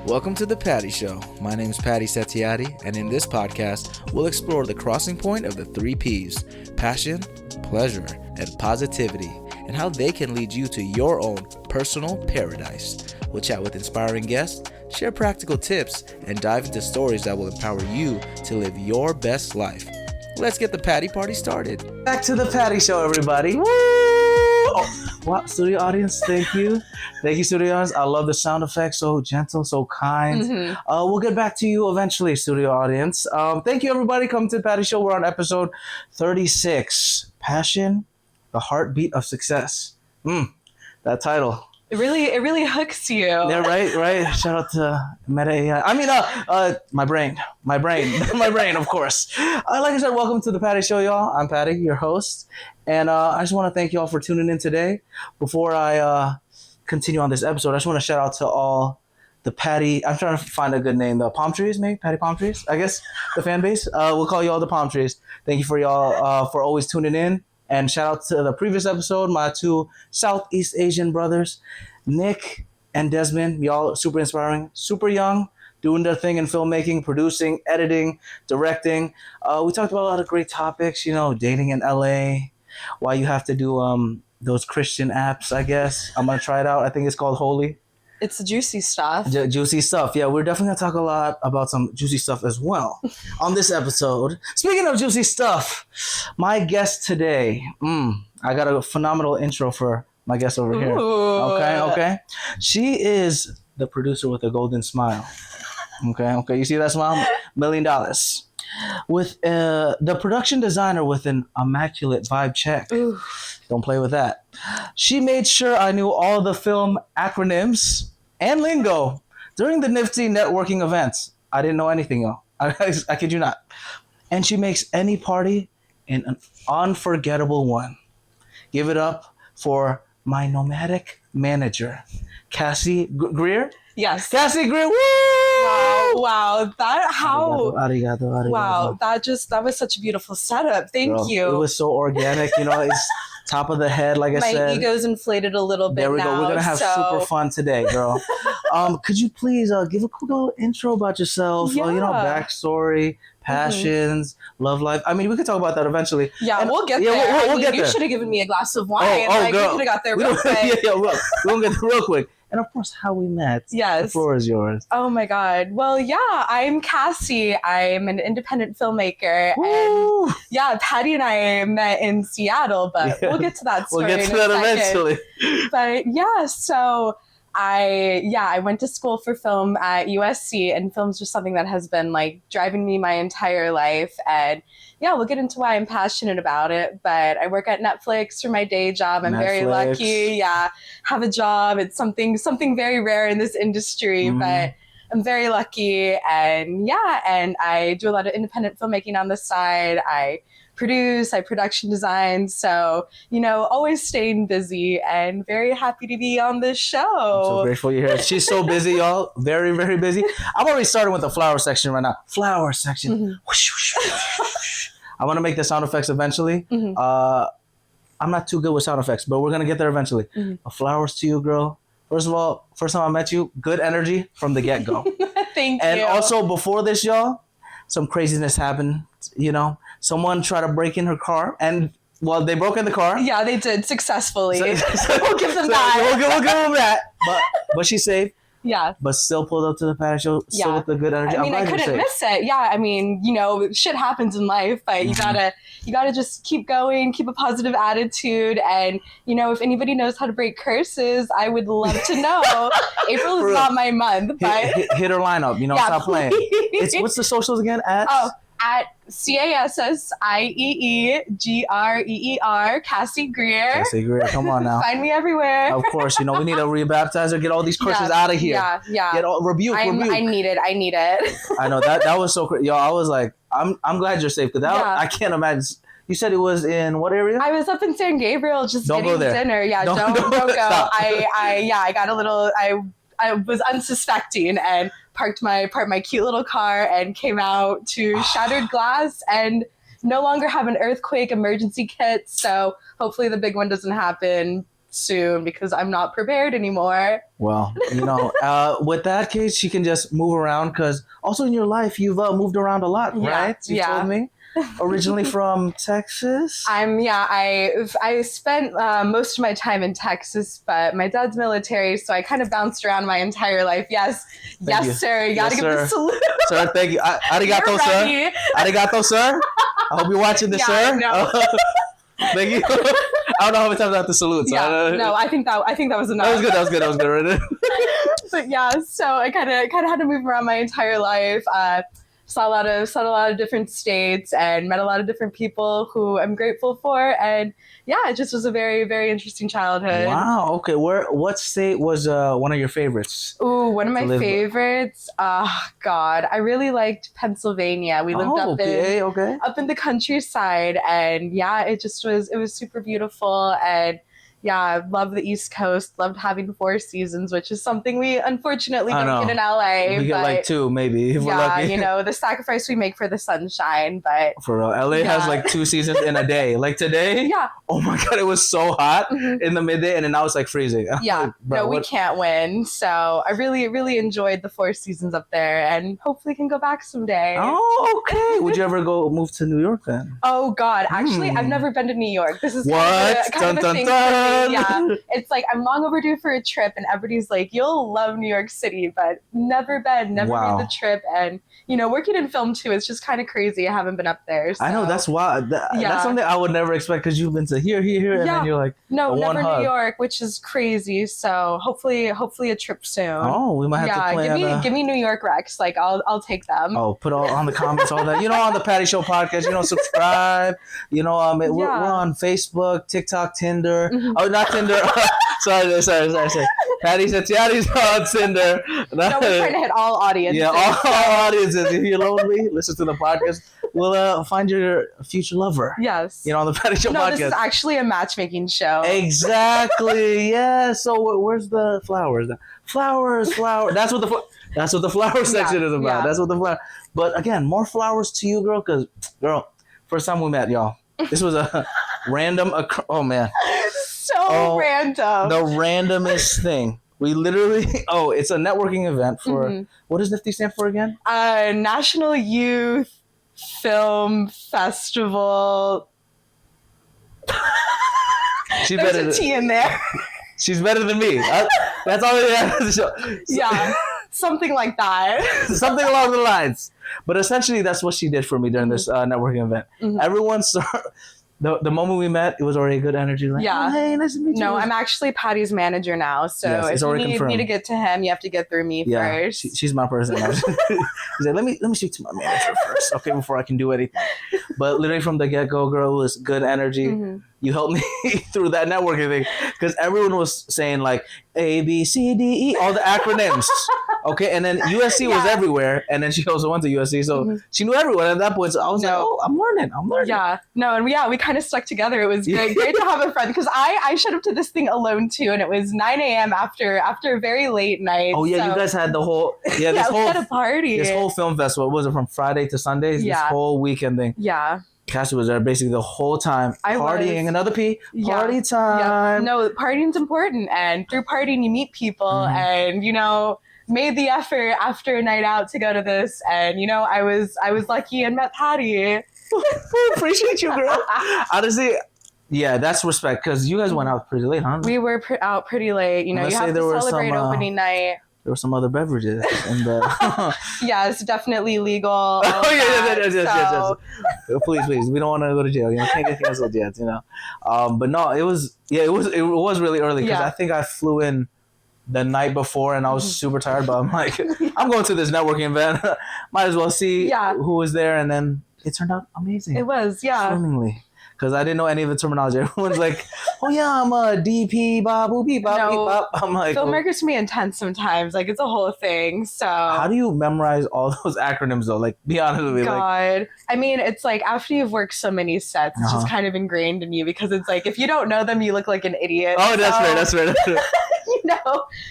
Welcome to the Patty Show. My name is Patty Setiatti, and in this podcast, we'll explore the crossing point of the 3 P's: passion, pleasure, and positivity, and how they can lead you to your own personal paradise. We'll chat with inspiring guests, share practical tips, and dive into stories that will empower you to live your best life. Let's get the Patty Party started. Back to the Patty Show, everybody. Woo! Oh, wow, studio audience, thank you. Thank you, studio audience. I love the sound effects, so gentle, so kind. Mm-hmm. We'll get back to you eventually, studio audience. Thank you, everybody. Come to the Patty Show. We're on episode 36, Passion, the Heartbeat of Success. That title. It really hooks you. Yeah, right. Shout out to Meta AI. I mean, my brain, of course. Like I said, welcome to the Patty Show, y'all. I'm Patty, your host, and I just want to thank y'all for tuning in today. Before I continue on this episode, I just want to shout out to all the Patty. I'm trying to find a good name. The Palm Trees, maybe Patty Palm Trees. I guess the fan base. We'll call you all the Palm Trees. Thank you for y'all for always tuning in. And shout out to the previous episode, my 2 Southeast Asian brothers, Nick and Desmond. Y'all super inspiring, super young, doing their thing in filmmaking, producing, editing, directing. We talked about a lot of great topics, dating in LA, why you have to do those Christian apps, I guess. I'm going to try it out. I think it's called Holy. It's juicy stuff. Juicy stuff. Yeah, we're definitely going to talk a lot about some juicy stuff as well on this episode. Speaking of juicy stuff, my guest today, I got a phenomenal intro for my guest over here. Ooh. Okay. She is the producer with a golden smile. Okay. You see that smile? $1 million. With the production designer with an immaculate vibe check. Ooh. Don't play with that. She made sure I knew all the film acronyms and lingo during the NFFTY networking events. I didn't know anything, y'all. I kid you not. And she makes any party an unforgettable one. Give it up for my nomadic manager, Cassie Greer. Yes. Cassie Greer. Woo! Wow. Arigato. Wow. That was such a beautiful setup. Thank you. It was so organic. It's top of the head, like I said. My ego's inflated a little bit. There we now, go. We're gonna have super fun today, girl. Could you please give a quick little intro about yourself? Yeah. Backstory, passions, love life. I mean, we could talk about that eventually. Yeah, we'll get there. We'll get there. You should have given me a glass of wine. Girl. We could have got there real quick. We're gonna get there real quick. And of course, how we met. Yes. The floor is yours. Oh my God. Well, yeah, I'm Cassie. I'm an independent filmmaker. Woo! And yeah, Patty and I met in Seattle, but we'll get to that story. We'll get to that eventually. But yeah, so I went to school for film at USC, and film's just something that has been like driving me my entire life. And yeah, we'll get into why I'm passionate about it. But I work at Netflix for my day job. I'm very lucky. Yeah, have a job. It's something very rare in this industry, but I'm very lucky. And and I do a lot of independent filmmaking on the side. I production design. So, always staying busy and very happy to be on this show. I'm so grateful you're here. She's so busy, y'all. Very, very busy. I'm already starting with the flower section right now. Flower section. Mm-hmm. I want to make the sound effects eventually. Mm-hmm. I'm not too good with sound effects, but we're going to get there eventually. Mm-hmm. Flowers to you, girl. First of all, first time I met you, good energy from the get-go. Thank you. And also before this, y'all, some craziness happened, Someone tried to break in her car, and they broke in the car. Yeah, they did successfully. We'll give them that. We'll give them that. But she's safe. Yeah. But still pulled up to the Patty Show, still with the good energy. I mean, I couldn't miss it. Yeah, I mean, shit happens in life, but you gotta just keep going, keep a positive attitude, and if anybody knows how to break curses, I would love to know. April is not my month, but hit her lineup. Stop playing. What's the socials again? At CASSIEEGREER, Cassie Greer. Cassie Greer, come on now. Find me everywhere. Of course, we need to rebaptize her, get all these curses out of here. Yeah. Rebuke. I need it. I know that was so crazy. Yo, I was like, I'm glad you're safe, because I can't imagine. You said it was in what area? I was up in San Gabriel getting dinner. Yeah, don't go. Stop. I got a little. I was unsuspecting and parked my cute little car and came out to shattered glass and no longer have an earthquake emergency kit. So hopefully the big one doesn't happen. soon because I'm not prepared anymore. Well, with that case, you can just move around because also in your life, you've moved around a lot, right? You told me. Originally from Texas? I spent most of my time in Texas, but my dad's military, so I kind of bounced around my entire life. Yes, sir. You gotta give the salute. Sir, thank you. Arigato, sir. Arigato, sir. I hope you're watching this, sir. No. Thank you. I don't know how many times I have to salute. So I think that was enough. That was good. Right? But yeah, so I kind of had to move around my entire life. Saw a lot of different states and met a lot of different people who I'm grateful for, and it just was a very, very interesting childhood. Wow. Okay. What state was one of your favorites? Ooh, one of my favorites. God, I really liked Pennsylvania. We lived up in the countryside, and it was super beautiful, and I love the East Coast. Loved having 4 seasons, which is something we unfortunately don't get in LA. We get like 2, maybe. If we're lucky. The sacrifice we make for the sunshine. But for real, LA has like 2 seasons in a day. Like today, oh my God, it was so hot in the midday, and then now it's like freezing. Yeah, we can't win. So I really, really enjoyed the 4 seasons up there, and hopefully can go back someday. Oh, okay. Would you ever move to New York then? Oh God, actually, I've never been to New York. This is kind of a thing. Yeah, it's like I'm long overdue for a trip, and everybody's like, "You'll love New York City," but never made the trip. And working in film too, it's just kind of crazy. I haven't been up there. So. I know, that's wild. That's something I would never expect because you've been to here, and then you're like, never New York, which is crazy. So hopefully a trip soon. Oh, we might have to plan. Give me New York recs. Like I'll take them. Oh, put all on the comments, all that. On the Patty Show podcast. Subscribe. We're on Facebook, TikTok, Tinder. Mm-hmm. Oh, not Tinder. sorry. Patty's and Tiaty's on Tinder. No, we're trying to hit all audiences. Yeah, all audiences. If you're lonely, listen to the podcast. We'll find your future lover. Yes. On the Patty Show podcast. No, this is actually a matchmaking show. Exactly. Yeah. So where's the flowers? Flowers. That's what the flower section is about. Yeah. That's what the flower. But again, more flowers to you, girl. Because first time we met, y'all. This was a random. Oh man. Random. The randomest thing. We literally, it's a networking event for, what does NFFTY stand for again? National Youth Film Festival. There's a T in there. She's better than me. That's all it has to show. Yeah, something like that. Something along the lines. But essentially, that's what she did for me during this networking event. Everyone saw... The moment we met, it was already good energy. Like, hey, nice to meet you. No, I'm actually Patty's manager now. So if you need to get to him, you have to get through me first. She's my person. She's like, let me speak to my manager first, okay, before I can do anything. But literally from the get-go, girl, it was good energy. You helped me through that networking thing because everyone was saying like A, B, C, D, E, all the acronyms. Okay, and then USC was everywhere, and then she also went to USC, so she knew everyone at that point. So I was like, I'm learning. Yeah, no, and we kind of stuck together. It was great to have a friend because I showed up to this thing alone too, and it was 9 a.m. after a very late night. Oh yeah, so. You guys had the whole we had a party. This whole film festival. Was it from Friday to Sunday? This whole weekend thing. Yeah. Cassie was there basically the whole time partying. Another P, party time. Yeah. No, partying's important, and through partying you meet people, and made the effort after a night out to go to this, and I was lucky and met Patty. Appreciate you, girl. Honestly, that's respect because you guys went out pretty late, huh? We were out pretty late. You have to celebrate opening night. There were some other beverages in the. Yes, definitely legal. Yes. Please, we don't want to go to jail. Can't get canceled yet. But no, it was really early because I think I flew in the night before and I was super tired. But I'm like, I'm going to this networking event. Might as well see who was there, and then it turned out amazing. It was, swimmingly. Because I didn't know any of the terminology. Everyone's like, oh yeah, I'm a DP, bop, beep, bop, beep, bop. I'm like, filmmakers can be intense sometimes. Like, it's a whole thing. So how do you memorize all those acronyms though? Like, be honest with me. God. I mean, it's like after you've worked so many sets, it's just kind of ingrained in you because it's like, if you don't know them, you look like an idiot. Oh, that's fair.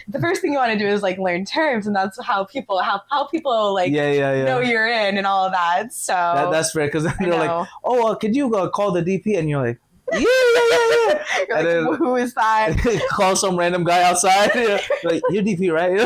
The first thing you want to do is like learn terms, and that's how people like know you're in and all of that. So that's fair because they're like, oh, could you call the DP? And you're like, Yeah. You're And then who is that? call some random guy outside. Like, you're DP, right?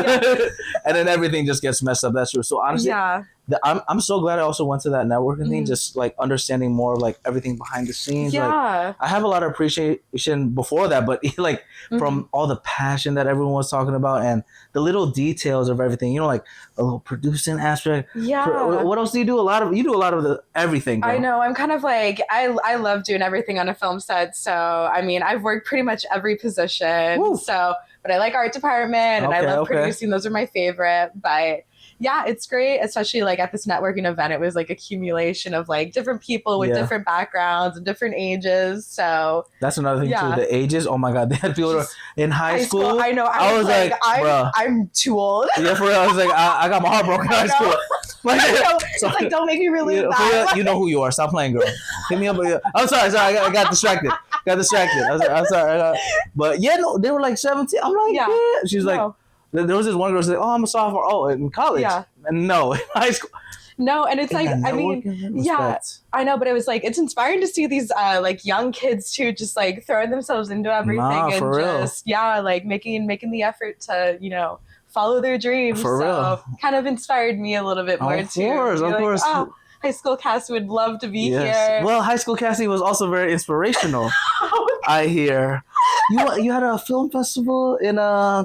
And then everything just gets messed up. That's true. So honestly, Yeah. I'm so glad I also went to that networking thing, Mhm. just like understanding more of like everything behind the scenes. Like, Yeah. I have a lot of appreciation before that, but like from all the passion that everyone was talking about and the little details of everything, like a little producing aspect. Yeah. What else do you do? You do a lot of the everything, girl. I know. I'm kind of like, I love doing everything on a film set. So, I mean, I've worked pretty much every position. Woo. So, but I like art department and I love producing. Those are my favorite. But yeah, it's great, especially like at this networking event. It was like accumulation of like different people with different backgrounds and different ages. So that's another thing too. The ages. Oh my God, they had people in high school. I know. I was like, I'm too old. Yeah, for real. I was like, I got my heart broken in high school. It's like, don't make me relive that. You know who you are. Stop playing, girl. Hit me up. I'm sorry. I got distracted. I'm sorry. But yeah, no, they were like 17. I'm like, yeah. She's like, there was this one girl who said, oh, I'm a sophomore. Oh, in college. Yeah. And no, in high school. No, and it's like, I mean, yeah, I know, but it was like, it's inspiring to see these like young kids too, just like throwing themselves into everything and just, like making the effort to, follow their dreams. For real. Kind of inspired me a little bit more too. Of course. Oh, High School Cassie would love to be here. Well, High School Cassie was also very inspirational. I hear. You had a film festival in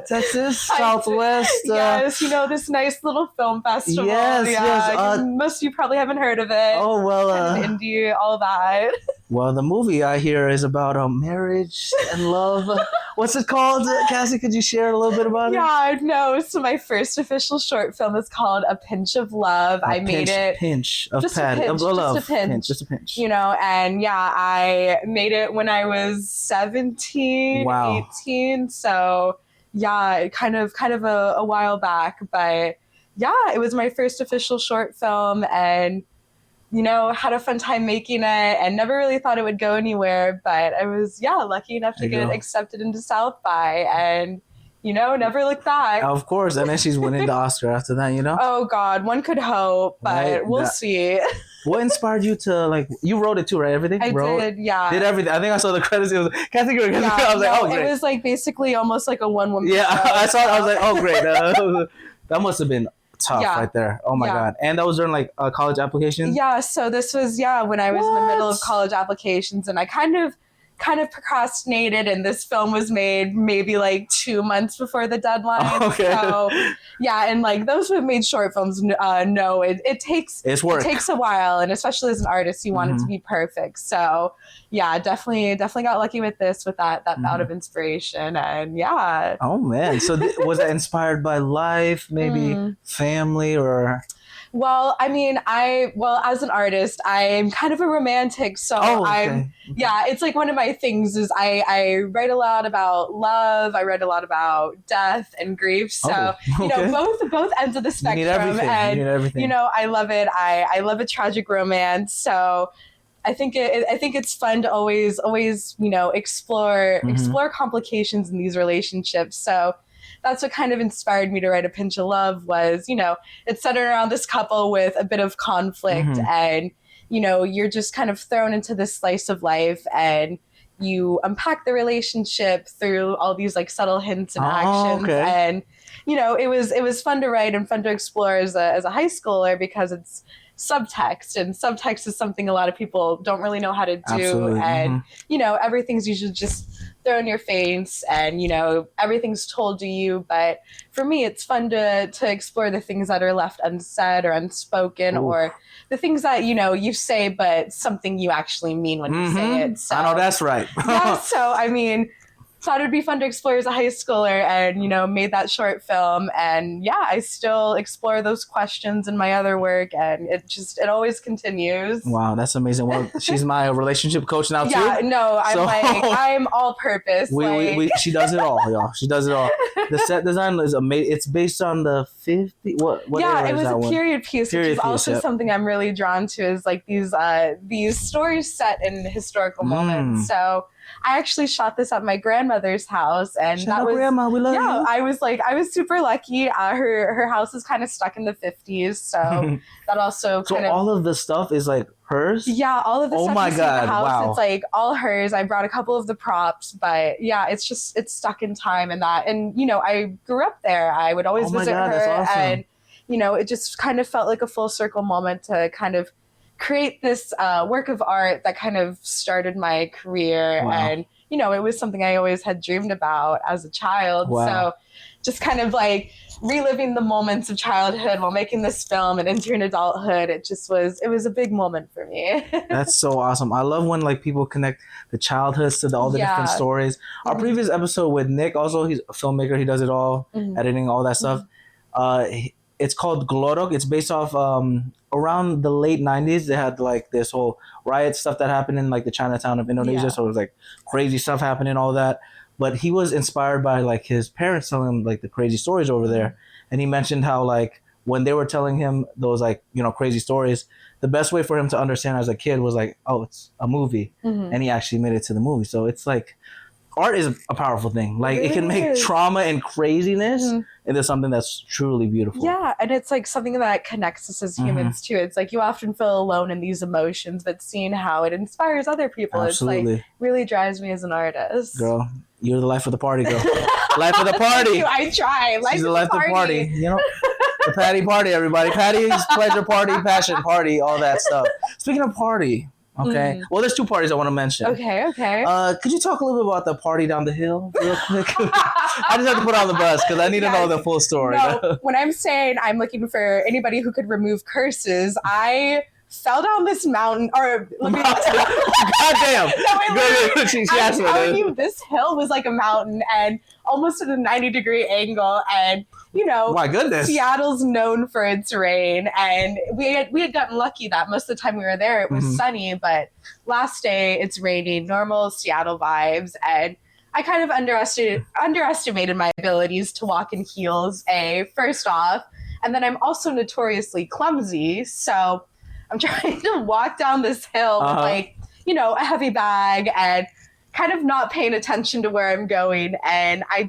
Texas, Southwest. Yes, this nice little film festival. Yes. You probably haven't heard of it. Oh, well. Indie, all that. Well, the movie I hear is about marriage and love. What's it called, Cassie? Could you share a little bit about it? Yeah, no. So my first official short film is called A Pinch of Love. I made it. Pinch of just Patty. A pinch, Just a pinch. And I made it when I was 17, 18. So yeah, kind of a while back. But yeah, it was my first official short film and had a fun time making it and never really thought it would go anywhere. But I was, lucky enough to get accepted into South by and, never looked back. Of course. And then she's winning the Oscar after that, Oh, God. One could hope, but we'll see. What inspired you to, you wrote it too, right? Everything? I did, yeah. Did everything. I think I saw the credits. It was Cassie Greer. I was like, oh, great. It was, basically almost like a one-woman show. I saw it. I was like, oh, great. That must have been tough right there. Oh my God. And that was during college applications? Yeah, so this was when I was in the middle of college applications and I kind of procrastinated and this film was made maybe 2 months before the deadline. Okay. So and those who have made short films know it takes work. It takes a while and especially as an artist you want it to be perfect. So definitely got lucky with this with that bout of inspiration and Oh man. So was that inspired by life, maybe family or Well, I mean, as an artist, I'm kind of a romantic, so it's one of my things is I write a lot about love, I write a lot about death and grief, so, both ends of the spectrum, you need everything. I love it, I love a tragic romance, so I think it's fun to always, explore complications in these relationships, so that's what kind of inspired me to write A Pinch of Love was, it's centered around this couple with a bit of conflict and, you're just kind of thrown into this slice of life and you unpack the relationship through all these subtle hints and actions. And, it was fun to write and fun to explore as a high schooler because it's subtext and subtext is something a lot of people don't really know how to do. Absolutely. And, everything's usually just thrown in your face and everything's told to you, but for me it's fun to explore the things that are left unsaid or unspoken or the things that you say but something you actually mean when you say it. So, I know that's right. So I mean thought it'd be fun to explore as a high schooler and made that short film and I still explore those questions in my other work and it always continues. Wow, that's amazing. Well, she's my relationship coach now too. I'm all purpose. She does it all, y'all. She does it all. The set design is amazing. It's based on the 50 what it was a period piece, which is also something I'm really drawn to is these stories set in historical moments. So I actually shot this at my grandmother's house, and Shout out Grandma, we love you. I was super lucky. Her house is kind of stuck in the 50s, so that also So all of the stuff is like hers? Yeah, all of the stuff my you see in the God, house, wow. it's like all hers. I brought a couple of the props, but yeah, it's stuck in time and that. And, you know, I grew up there. I would always visit her. That's awesome. And, you know, it just kind of felt like a full circle moment to kind of create this work of art that kind of started my career. Wow. And, you know, it was something I always had dreamed about as a child. Wow. So just kind of like reliving the moments of childhood while making this film and entering adulthood, it was a big moment for me. That's so awesome. I love when like people connect the childhoods to all the different stories. Our previous episode with Nick, also he's a filmmaker, he does it all, editing, all that stuff. It's called Glorok. It's based off around the late 90s. They had like this whole riot stuff that happened in like the Chinatown of Indonesia. So it was like crazy stuff happening, all that. But he was inspired by like his parents telling him like the crazy stories over there. And he mentioned how like when they were telling him those like, you know, crazy stories, the best way for him to understand as a kid was like, oh, it's a movie. And he actually made it to the movie. So it's like, art is a powerful thing. Like it can make trauma and craziness into something that's truly beautiful. Yeah, and it's like something that connects us as humans too. It's like you often feel alone in these emotions, but seeing how it inspires other people, Absolutely. it's like really drives me as an artist. Girl, you're the life of the party, girl. Life of the party. Thank you, I try. She's the life of the party. You know, the Patty party, everybody. Patty's pleasure party, passion party, all that stuff. Speaking of party. Okay. Well, there's two parties I want to mention. Okay. Could you talk a little bit about the party down the hill real quick? I just have to put on the bus because I need to know the full story. No, when I'm saying I'm looking for anybody who could remove curses, I fell down this mountain. Or let me goddamn. She I'm telling you, this hill was like a mountain and almost at a 90-degree angle, and you know, my goodness, Seattle's known for its rain, and we had gotten lucky that most of the time we were there it was sunny, but last day it's raining, normal Seattle vibes, and I kind of underestimated my abilities to walk in heels, first off, and then I'm also notoriously clumsy, so I'm trying to walk down this hill with like, you know, a heavy bag and kind of not paying attention to where I'm going, and I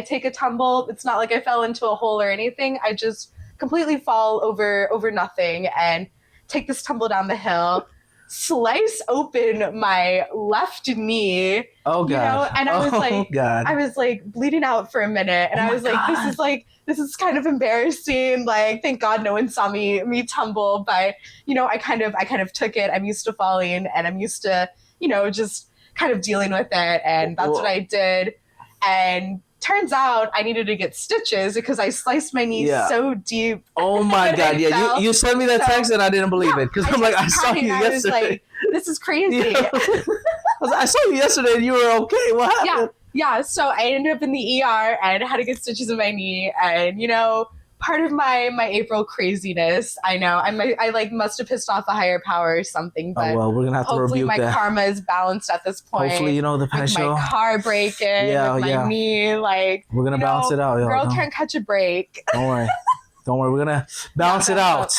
take a tumble. It's not like I fell into a hole or anything. I just completely fall over nothing and take this tumble down the hill, slice open my left knee. Oh God! You know? And I was like bleeding out for a minute, and I was like, this is kind of embarrassing. Like, thank God no one saw me tumble, but you know, I kind of took it. I'm used to falling, and I'm used to, you know, just kind of dealing with it, and that's what I did. And turns out I needed to get stitches because I sliced my knee so deep. Oh my God! Yeah, you sent me that text and I didn't believe it because I'm like, I saw you yesterday. I was like, this is crazy. Yeah. I saw you yesterday and you were okay. What happened? Yeah. So I ended up in the ER and had to get stitches in my knee, and you know, part of my April craziness. I know I like must have pissed off a higher power or something. But we're gonna have to rebuke that. Hopefully my karma is balanced at this point. Hopefully, you know, the with show. My car breaking, with my knee, like we're gonna balance it out. Girl can't catch a break. Don't worry. We're gonna balance it out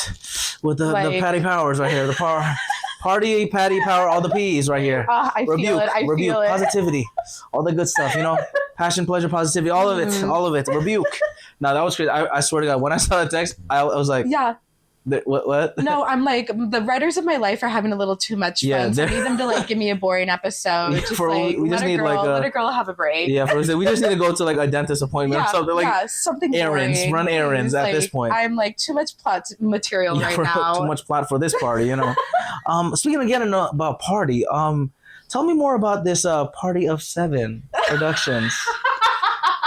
with the Patty powers right here. The power. Party, Patty, power, all the P's right here. I feel it. I feel it. Positivity, all the good stuff, you know, passion, pleasure, positivity, all of it. Rebuke. No, that was crazy. I swear to God, when I saw that text, I was like, what? No, I'm like, the writers of my life are having a little too much fun. So I need them to like give me a boring episode. Let a girl have a break. Yeah, we just need to go to like a dentist appointment or something. Like something errands, boring. run errands at this point. I'm like too much plot material right now. Too much plot for this party, you know. Speaking again about party, tell me more about this Party of 7 Productions.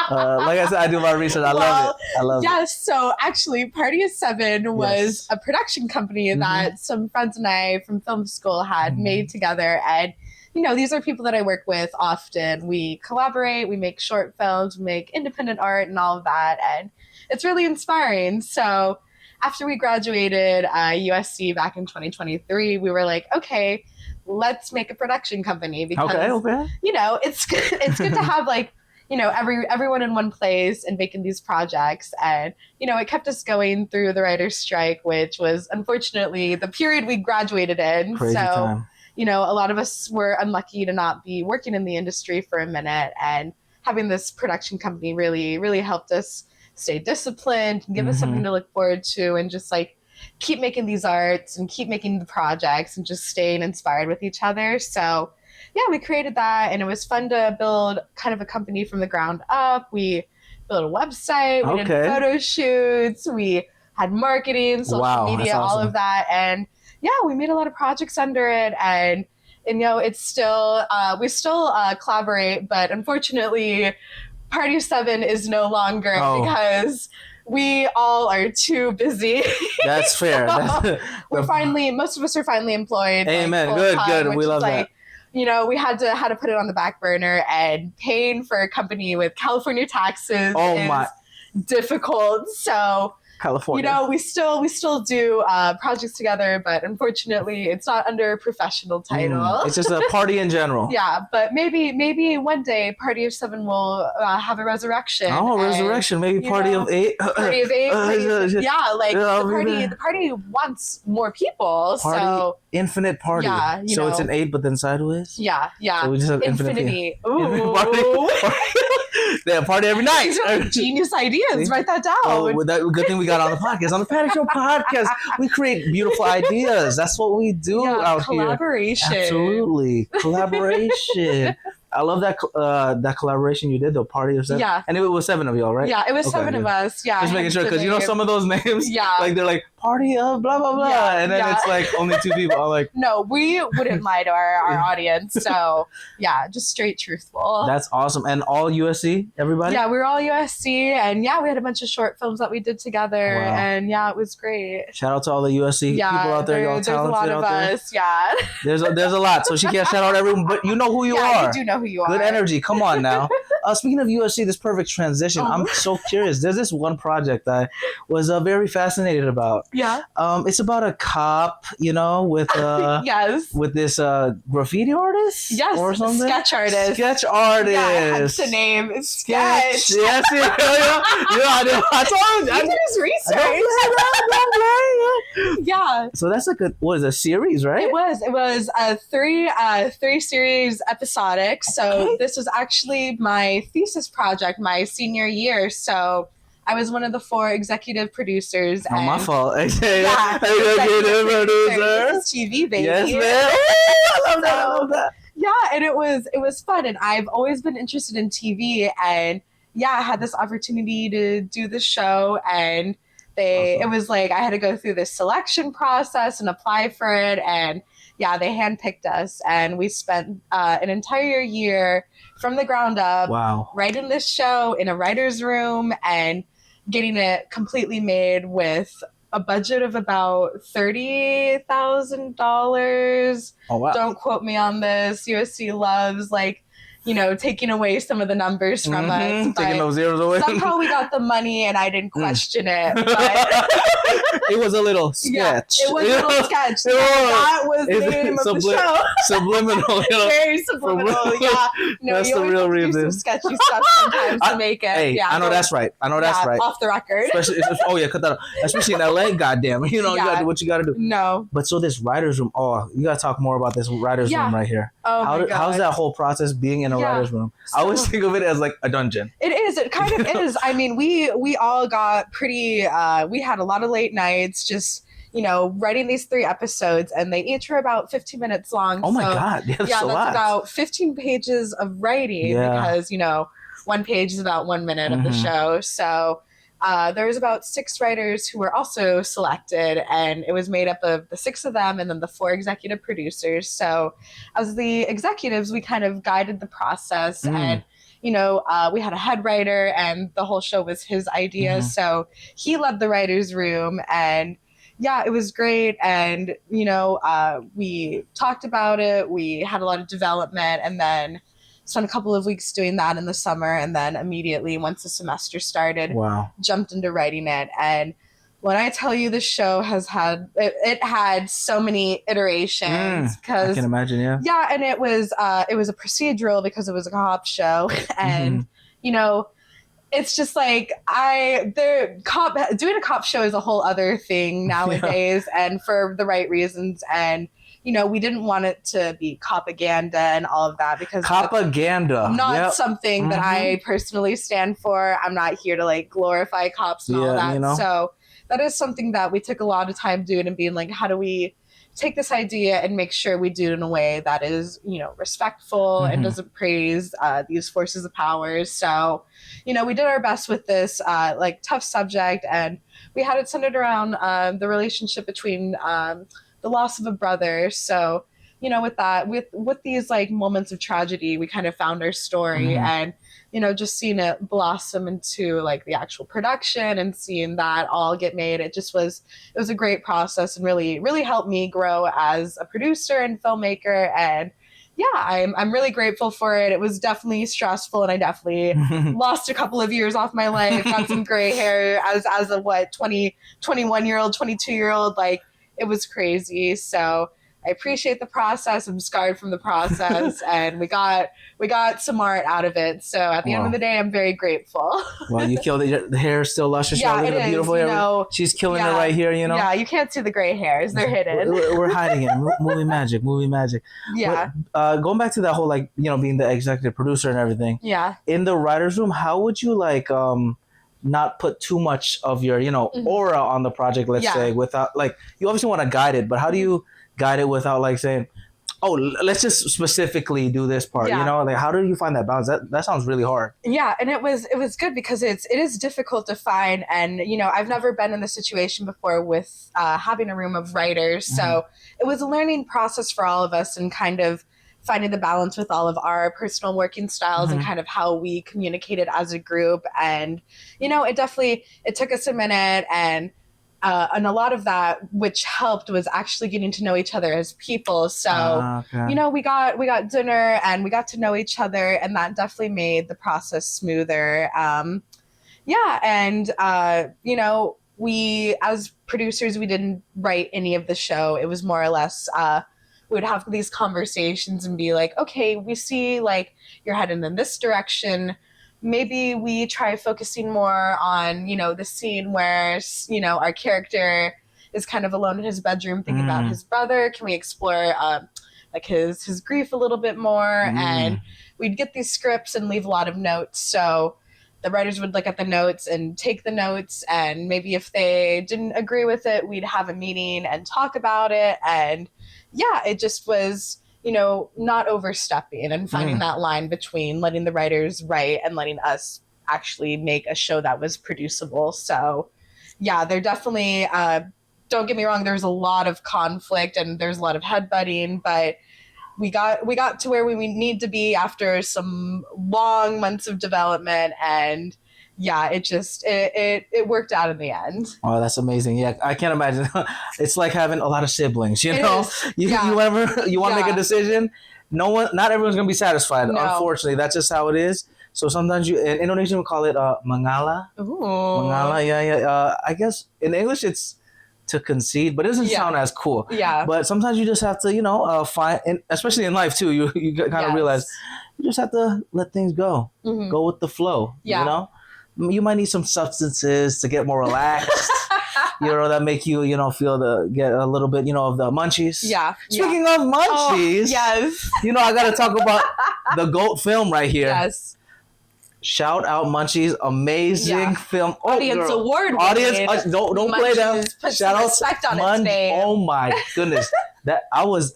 Like I said, I do my research. I love it. Yes. So actually, Party of 7 was a production company that some friends and I from film school had made together. And, you know, these are people that I work with often. We collaborate, we make short films, we make independent art and all of that. And it's really inspiring. So after we graduated USC back in 2023, we were like, okay, let's make a production company because, you know, it's good to have like, you know, everyone in one place and making these projects. And, you know, it kept us going through the writer's strike, which was unfortunately the period we graduated in. Crazy time. you know, a lot of us were unlucky to not be working in the industry for a minute, and having this production company really, really helped us stay disciplined and give us something to look forward to, and just like keep making these arts and keep making the projects and just staying inspired with each other. So yeah, we created that, and it was fun to build kind of a company from the ground up. We built a website, we did photo shoots, we had marketing, social media, all of that. And yeah, we made a lot of projects under it. And you know, it's still, we still collaborate, but unfortunately, Party 7 is no longer because we all are too busy. That's fair. So we're finally, most of us are finally employed. Amen. Like, good. We love that. You know, we had to put it on the back burner, and paying for a company with California taxes is difficult. So California. You know, we still do projects together, but unfortunately, it's not under a professional title. It's just a party in general. Yeah, but maybe one day Party of 7 will have a resurrection. Oh, resurrection! Maybe Party of 8. Party of 8. Yeah, like the party wants more people. Party, so infinite party. Yeah, so it's an 8, but then sideways. Yeah. So we just have infinity. Ooh. Party. They have party every night. These are genius ideas. Write that down. Oh, good thing we got on the podcast. On the Patty Show podcast, we create beautiful ideas. That's what we do out collaboration. Here. Absolutely. Collaboration. I love that that collaboration you did, the Party of 7. Yeah. And it was 7 of y'all, right? Yeah, it was 7 of us. Yeah. Just making sure, because you know some of those names, like they're like Party of blah blah blah, and then it's like only 2 people. I'm like, no, we wouldn't lie to our audience. So yeah, just straight truthful. That's awesome. And all USC, everybody? Yeah, we were all USC, and yeah, we had a bunch of short films that we did together, and yeah, it was great. Shout out to all the USC people out there. Y'all talented there's a lot of us. Yeah. There's a lot. So she can't shout out everyone, but you know who you are. You do know who you are. Good energy. Come on now. Speaking of USC, this perfect transition. I'm so curious. There's this one project I was very fascinated about. Yeah. It's about a cop, you know, with with this graffiti artist. Yes. Or something. Sketch artist. Sketch artist. Yeah, hence the name. It's Sketch. Yes. I told you. I did his research. Yeah. So that's like a series, right? It was a three series episodic. So this was actually my thesis project my senior year. So I was one of the 4 executive producers. Not my fault. Yeah, executive producer. This is TV, baby. Yes, man. I love that. Yeah, and it was fun, and I've always been interested in TV, and yeah, I had this opportunity to do the show, and it was like I had to go through this selection process and apply for it, and yeah, they handpicked us, and we spent an entire year from the ground up writing this show in a writer's room and getting it completely made with a budget of about $30,000. Oh, wow. Don't quote me on this. USC loves taking away some of the numbers from us. Taking those zeros away. Somehow we got the money, and I didn't question it. But it was a little sketch. Yeah, it was a little sketch. That was the name of the show. Subliminal. Very subliminal. Yeah. No, that's the real reason. Do some sketchy stuff sometimes to make it. Hey, yeah, I know that's right. Off the record. Cut that out. Especially in LA, goddamn. You gotta do what you gotta do. No. But so this writer's room, you gotta talk more about this writer's room right here. Oh my God. How's that whole process being in a writer's room? I always think of it as like a dungeon. It is. It kind of is. I mean, we all got pretty. We had a lot of late nights, just writing these 3 episodes, and they each were about 15 minutes long. Oh my God! That's about 15 pages of writing because one page is about 1 minute of the show. So there was about 6 writers who were also selected, and it was made up of the 6 of them and then the 4 executive producers. So as the executives, we kind of guided the process, and we had a head writer, and the whole show was his idea. So he led the writer's room, and yeah, it was great. And we talked about it, we had a lot of development, and then spent a couple of weeks doing that in the summer, and then immediately once the semester started, jumped into writing it. And when I tell you the show had so many iterations, because I can imagine, and it was a procedural because it was a cop show, and it's just like doing a cop show is a whole other thing nowadays, and for the right reasons. And we didn't want it to be propaganda and all of that, because propaganda, not something that I personally stand for. I'm not here to like glorify cops and all that. So that is something that we took a lot of time doing and being like, how do we take this idea and make sure we do it in a way that is, respectful and doesn't praise these forces of power. So, we did our best with this like tough subject, and we had it centered around the relationship between the loss of a brother. So, with that, with these like moments of tragedy, we kind of found our story, and just seeing it blossom into like the actual production and seeing that all get made, it was a great process and really, really helped me grow as a producer and filmmaker. And yeah, I'm really grateful for it. It was definitely stressful, and I definitely lost a couple of years off my life, got some gray hair as a 21-year-old, 22-year-old, like it was crazy. So I appreciate the process. I'm scarred from the process, and we got some art out of it. So at the end of the day, I'm very grateful. Well, you killed it. The hair is still luscious. Yeah, it is. Beautiful hair. She's killing it right here. Yeah, you can't see the gray hairs; they're hidden. We're hiding it. Movie magic. Yeah. But, going back to that whole like being the executive producer and everything. Yeah. In the writers' room, how would you like not put too much of your aura on the project? Let's say, without like, you obviously want to guide it, but how do you guide it without like saying, oh, let's just specifically do this part, like how do you find that balance? That sounds really hard. Yeah, and it was good because it is difficult to find, and I've never been in this situation before with having a room of writers, so it was a learning process for all of us, and kind of finding the balance with all of our personal working styles and kind of how we communicated as a group. And it took us a minute, and a lot of that, which helped, was actually getting to know each other as people. So, we got dinner and we got to know each other, and that definitely made the process smoother. And we, as producers, we didn't write any of the show. It was more or less, we would have these conversations and be like, okay, we see like you're heading in this direction. Maybe we try focusing more on, the scene where, our character is kind of alone in his bedroom thinking about his brother. Can we explore like his grief a little bit more? And we'd get these scripts and leave a lot of notes. So the writers would look at the notes and take the notes, and maybe if they didn't agree with it, we'd have a meeting and talk about it. And yeah, it just was, not overstepping and finding that line between letting the writers write and letting us actually make a show that was producible. So yeah, there definitely, don't get me wrong, there's a lot of conflict and there's a lot of headbutting, but we got to where we need to be after some long months of development, and yeah, it worked out in the end. Oh, that's amazing. Yeah, I can't imagine. It's like having a lot of siblings, you know? You want to make a decision, not everyone's going to be satisfied. No. Unfortunately, that's just how it is. So sometimes in Indonesian we call it mangala. Ooh. Mangala, yeah. I guess in English it's to concede, but it doesn't sound as cool. Yeah. But sometimes you just have to, find, and especially in life too, you kind of realize you just have to let things go. Go with the flow, You might need some substances to get more relaxed, that make you, get a little bit, of the munchies. Yeah. Speaking of munchies, yes. I got to talk about the GOAT film right here. Yes. Shout out Munchies, amazing film. Audience award. Audience, don't play them. Shout out Munchies. Oh my goodness, that I was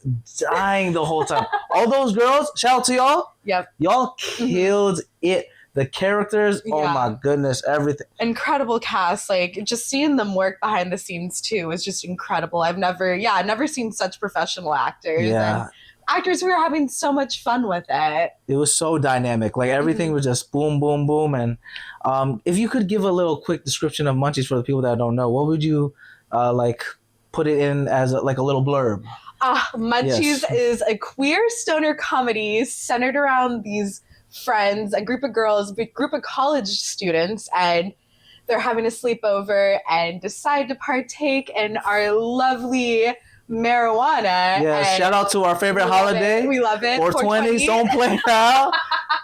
dying the whole time. All those girls, shout out to y'all. Yep. Y'all killed it. The characters, oh my goodness, everything. Incredible cast. Like, just seeing them work behind the scenes too was just incredible. I've never seen such professional actors. Yeah. And actors who were having so much fun with it. It was so dynamic. Like, everything was just boom, boom, boom. And if you could give a little quick description of Munchies for the people that don't know, what would you put it in as a little blurb? Munchies is a queer stoner comedy centered around these friends, a group of girls, a group of college students, and they're having a sleepover and decide to partake in our lovely marijuana. Yeah, shout out to our favorite holiday. We love it. 420s, don't play now.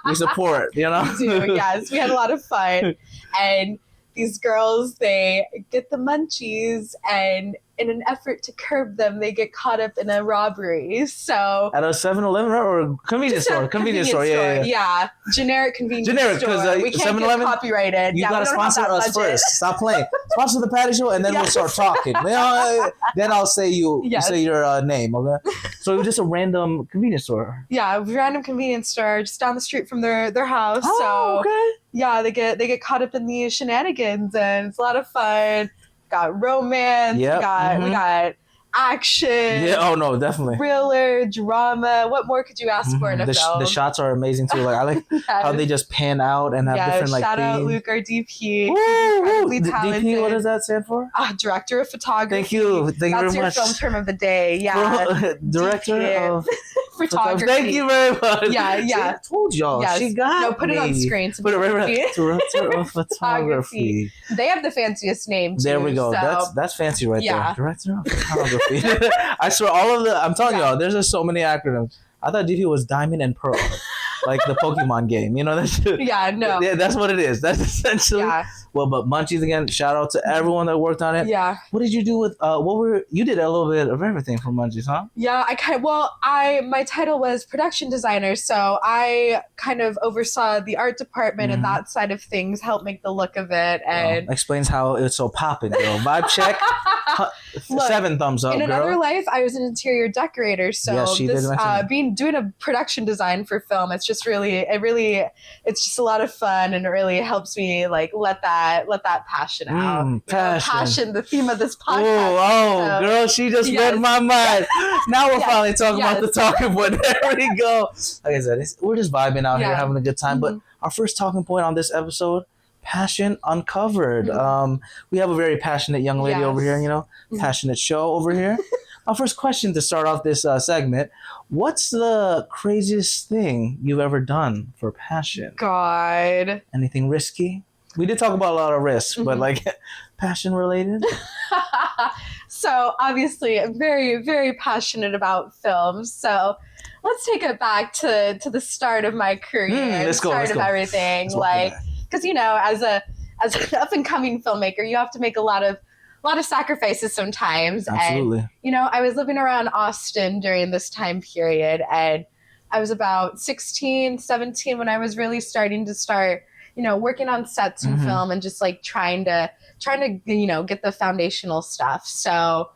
We support, We do, yes. We had a lot of fun. And these girls, they get the munchies, and in an effort to curb them, they get caught up in a robbery. So at a 7-Eleven or convenience store? Convenience store, yeah. Generic convenience generic, store. because We can't get copyrighted. You gotta sponsor us first. Stop playing. Sponsor the Patty Show, and then we'll start talking. Then I'll say you say your name. Okay. So it was just a random convenience store. Yeah, a random convenience store just down the street from their house. Oh, so okay. yeah, they get caught up in these shenanigans, and it's a lot of fun. Got romance. Yep. We got action. Yeah. Oh no, definitely. Thriller, drama. What more could you ask for in a film? The shots are amazing too. Like I like how they just pan out and have different like shout out themes. Luke, our DP. Woo! Talented. DP, what does that stand for? Director of photography. Thank you. Thank you very much. That's your film term of the day. Yeah. Director DP. of photography. Thank you very much. Yeah. See, I told y'all. Yes. She got put me. it on screen. So put it right. Director of photography. They have the fanciest name too. There we go. So. That's fancy right there. Director of photography. I swear, all of the. I'm telling y'all, there's just so many acronyms. I thought DP was Diamond and Pearl, like the Pokemon game. You know that's. Yeah. No. Yeah, that's what it is. That's essentially. Yeah. Well, but Munchies again. Shout out to everyone that worked on it. Yeah. What did you do with? You did a little bit of everything for Munchies, huh? Yeah, my title was production designer, so I kind of oversaw the art department and that side of things, helped make the look of it, and explains how it's so popping, girl. Vibe check. Look, 7 thumbs up, in girl. another life, I was an interior decorator, so yes, she did mention doing a production design for film, it's just it's just a lot of fun, and it really helps me like let that passion out. Passion, the theme of this podcast. Girl, she just read my mind. Now we're finally talking about the talking point. There we go. Like I said, we're just vibing out here, having a good time. But our first talking point on this episode, passion uncovered. We have a very passionate young lady over here, passionate show over here. Our first question to start off this segment, what's the craziest thing you've ever done for passion? God. Anything risky? We did talk about a lot of risks, but like passion related? So obviously I'm very, very passionate about films. So let's take it back to the start of my career, the start of everything. Like, because as an up and coming filmmaker, you have to make a lot of sacrifices sometimes. Absolutely. And I was living around Austin during this time period, and I was about 16, 17 when I was really starting to working on sets and film and just like trying to get the foundational stuff. So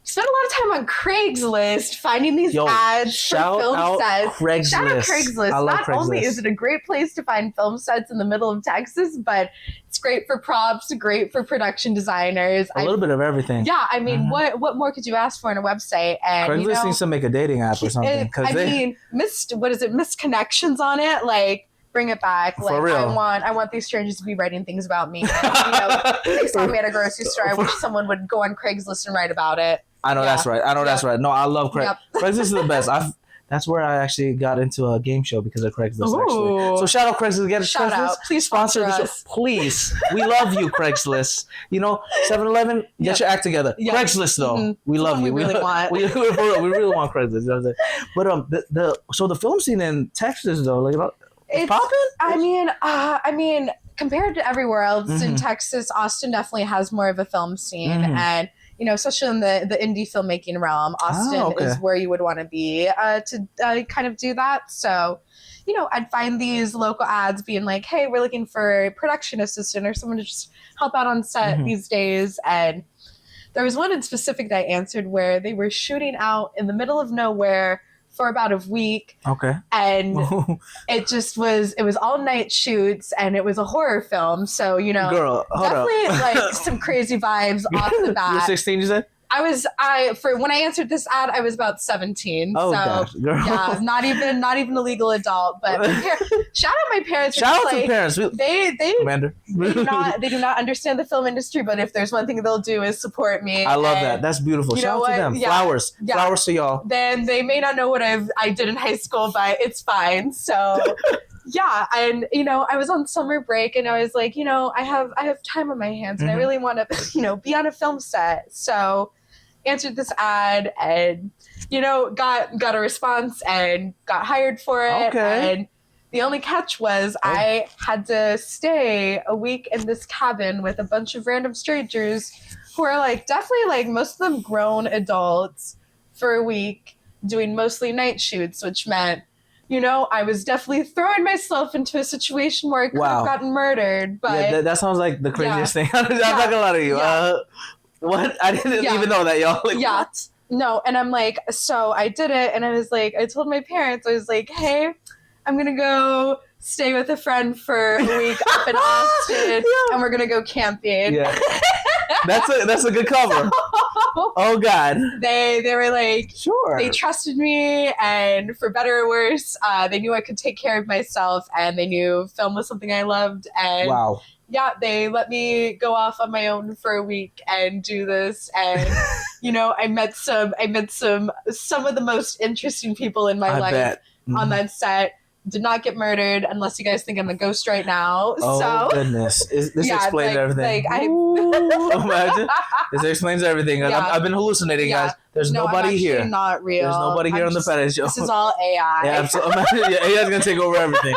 spent a lot of time on Craigslist finding these ads for film sets. Craigslist. Shout out Craigslist. Not Craigslist. Only is it a great place to find film sets in the middle of Texas, but it's great for props, great for production designers. A little bit of everything. Yeah, I mean, what more could you ask for in a website? And Craigslist needs to make a dating app or something. Missed connections on it, like. Bring it back. Like, for real. I want these strangers to be writing things about me. And, they saw me at a grocery store. I wish someone would go on Craigslist and write about it. I know that's right. That's right. No, I love Craigslist. Craigslist is the best. That's where I actually got into a game show because of Craigslist. Actually, so shout out Craigslist. Get a shout out. Please sponsor the show. Please, we love you, Craigslist. 7-Eleven, get your act together. Craigslist though, we love you. We really want. We really want Craigslist. You know what I'm saying? But the film scene in Texas though, like. It's popping? I mean, compared to everywhere else in Texas, Austin definitely has more of a film scene, and especially in the indie filmmaking realm, Austin is where you would want to be to kind of do that. So, I'd find these local ads being like, "Hey, we're looking for a production assistant or someone to just help out on set these days," and there was one in specific that I answered where they were shooting out in the middle of nowhere for about a week. Okay. And it was all night shoots, and it was a horror film. So, girl, definitely like some crazy vibes off the bat. You're 16, you said? When I answered this ad, I was about 17. Oh, so gosh, girl. Yeah, not even a legal adult. But shout out my parents. Shout out to parents. They do not understand the film industry, but if there's one thing they'll do is support me. I love that. That's beautiful. Shout out to them. Yeah. Flowers to y'all. Then they may not know what I did in high school, but it's fine. So. Yeah, and I was on summer break, and I was like, I have time on my hands, and I really want to, be on a film set. So, answered this ad, and got a response, and got hired for it. Okay. And the only catch was I had to stay a week in this cabin with a bunch of random strangers who are like definitely like most of them grown adults for a week doing mostly night shoots, which meant, you know, I was definitely throwing myself into a situation where I could have gotten murdered. But yeah, that sounds like the craziest thing. I'm not gonna lie to you. What? I didn't even know that, y'all. Like, what? No, and I'm like, so I did it, and I was like, I told my parents, I was like, hey, I'm gonna go stay with a friend for a week up in Austin, and we're gonna go camping. Yeah. That's a good cover. Oh God. They were like, sure. They trusted me, and for better or worse, they knew I could take care of myself, and they knew film was something I loved. And wow. Yeah, they let me go off on my own for a week and do this, and you know, I met some of the most interesting people in my life on that set. Did not get murdered, unless you guys think I'm a ghost right now. Oh goodness, this explains everything. Imagine this explains everything. I've been hallucinating, guys. There's nobody here. Not real. There's nobody here on the Petty Show. This is all AI. Yeah, absolutely. AI's gonna take over everything.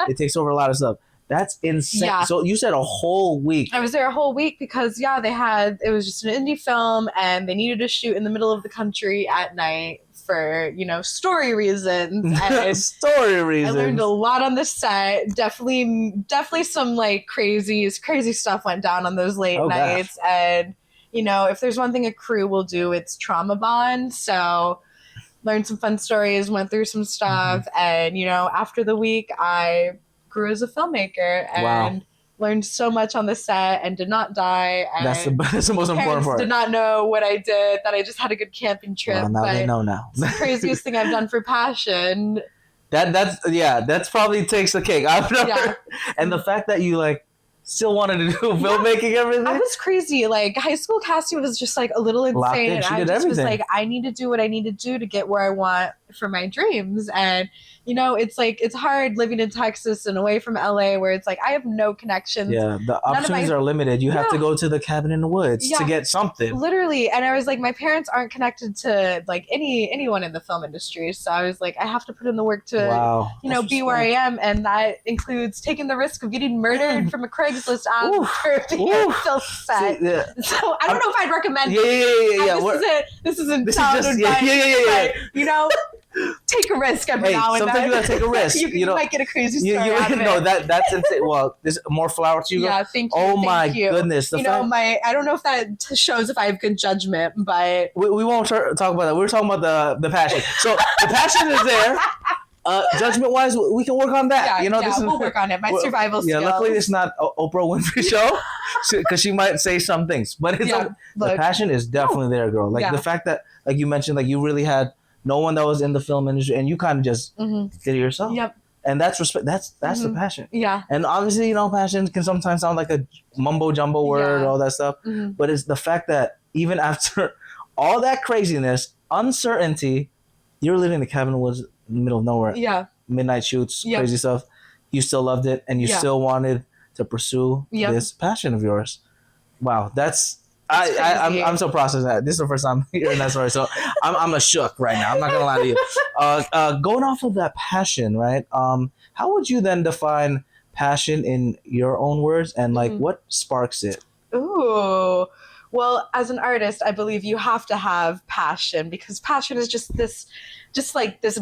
It takes over a lot of stuff. That's insane. Yeah. So you said a whole week. I was there a whole week because it was just an indie film, and they needed to shoot in the middle of the country at night for, you know, story reasons. And story reasons. I learned a lot on the set. Definitely some like crazy stuff went down on those late nights. Gosh. And, you know, if there's one thing a crew will do, it's trauma bond. So learned some fun stories, went through some stuff. And, you know, after the week, I grew as a filmmaker and learned so much on the set and did not die. And that's the most important part. Did not know what I did, that I just had a good camping trip. Well, now they know now. It's the craziest thing I've done for passion. That's probably takes the cake. And the fact that you like still wanted to do filmmaking, everything. I was crazy. Like high school Cassie was just like a little insane. And I just was like, I need to do what I need to do to get where I want for my dreams. And you know, it's like, it's hard living in Texas and away from LA where it's like, I have no connections. Yeah, the options are limited. You have to go to the cabin in the woods to get something. Literally. And I was like, my parents aren't connected to like anyone in the film industry. So I was like, I have to put in the work to, you know, be where I am. And that includes taking the risk of getting murdered from a Craigslist ad for being a film set. So I don't know if I'd recommend This isn't sound advice. But, you know, take a risk every now and then. Sometimes you gotta take a risk. you might get a crazy story out of it. No, that's insane. Well, there's more flour to you. Yeah, thank you. Oh my goodness. I don't know if that shows if I have good judgment, but we won't talk about that. We're talking about the passion. So the passion is there. Judgment wise, we can work on that. We'll work on it. My survival skills. Yeah, luckily it's not Oprah Winfrey show, because she might say some things. But it's the passion is definitely there, girl. Like the fact that, like you mentioned, like you really had no one that was in the film industry, and you kind of just did it yourself. Yep. And that's respect. That's the passion. Yeah. And obviously, you know, passion can sometimes sound like a mumbo jumbo word, all that stuff. But it's the fact that even after all that craziness, uncertainty, you're living in the cabin in the woods in the middle of nowhere. Yeah. Midnight shoots, crazy stuff. You still loved it, and you still wanted to pursue this passion of yours. Wow, I'm so processing that. This is the first time hearing that story, so I'm a shook right now. I'm not gonna lie to you. Going off of that passion, right? How would you then define passion in your own words, and like what sparks it? Ooh. Well, as an artist, I believe you have to have passion, because passion is just this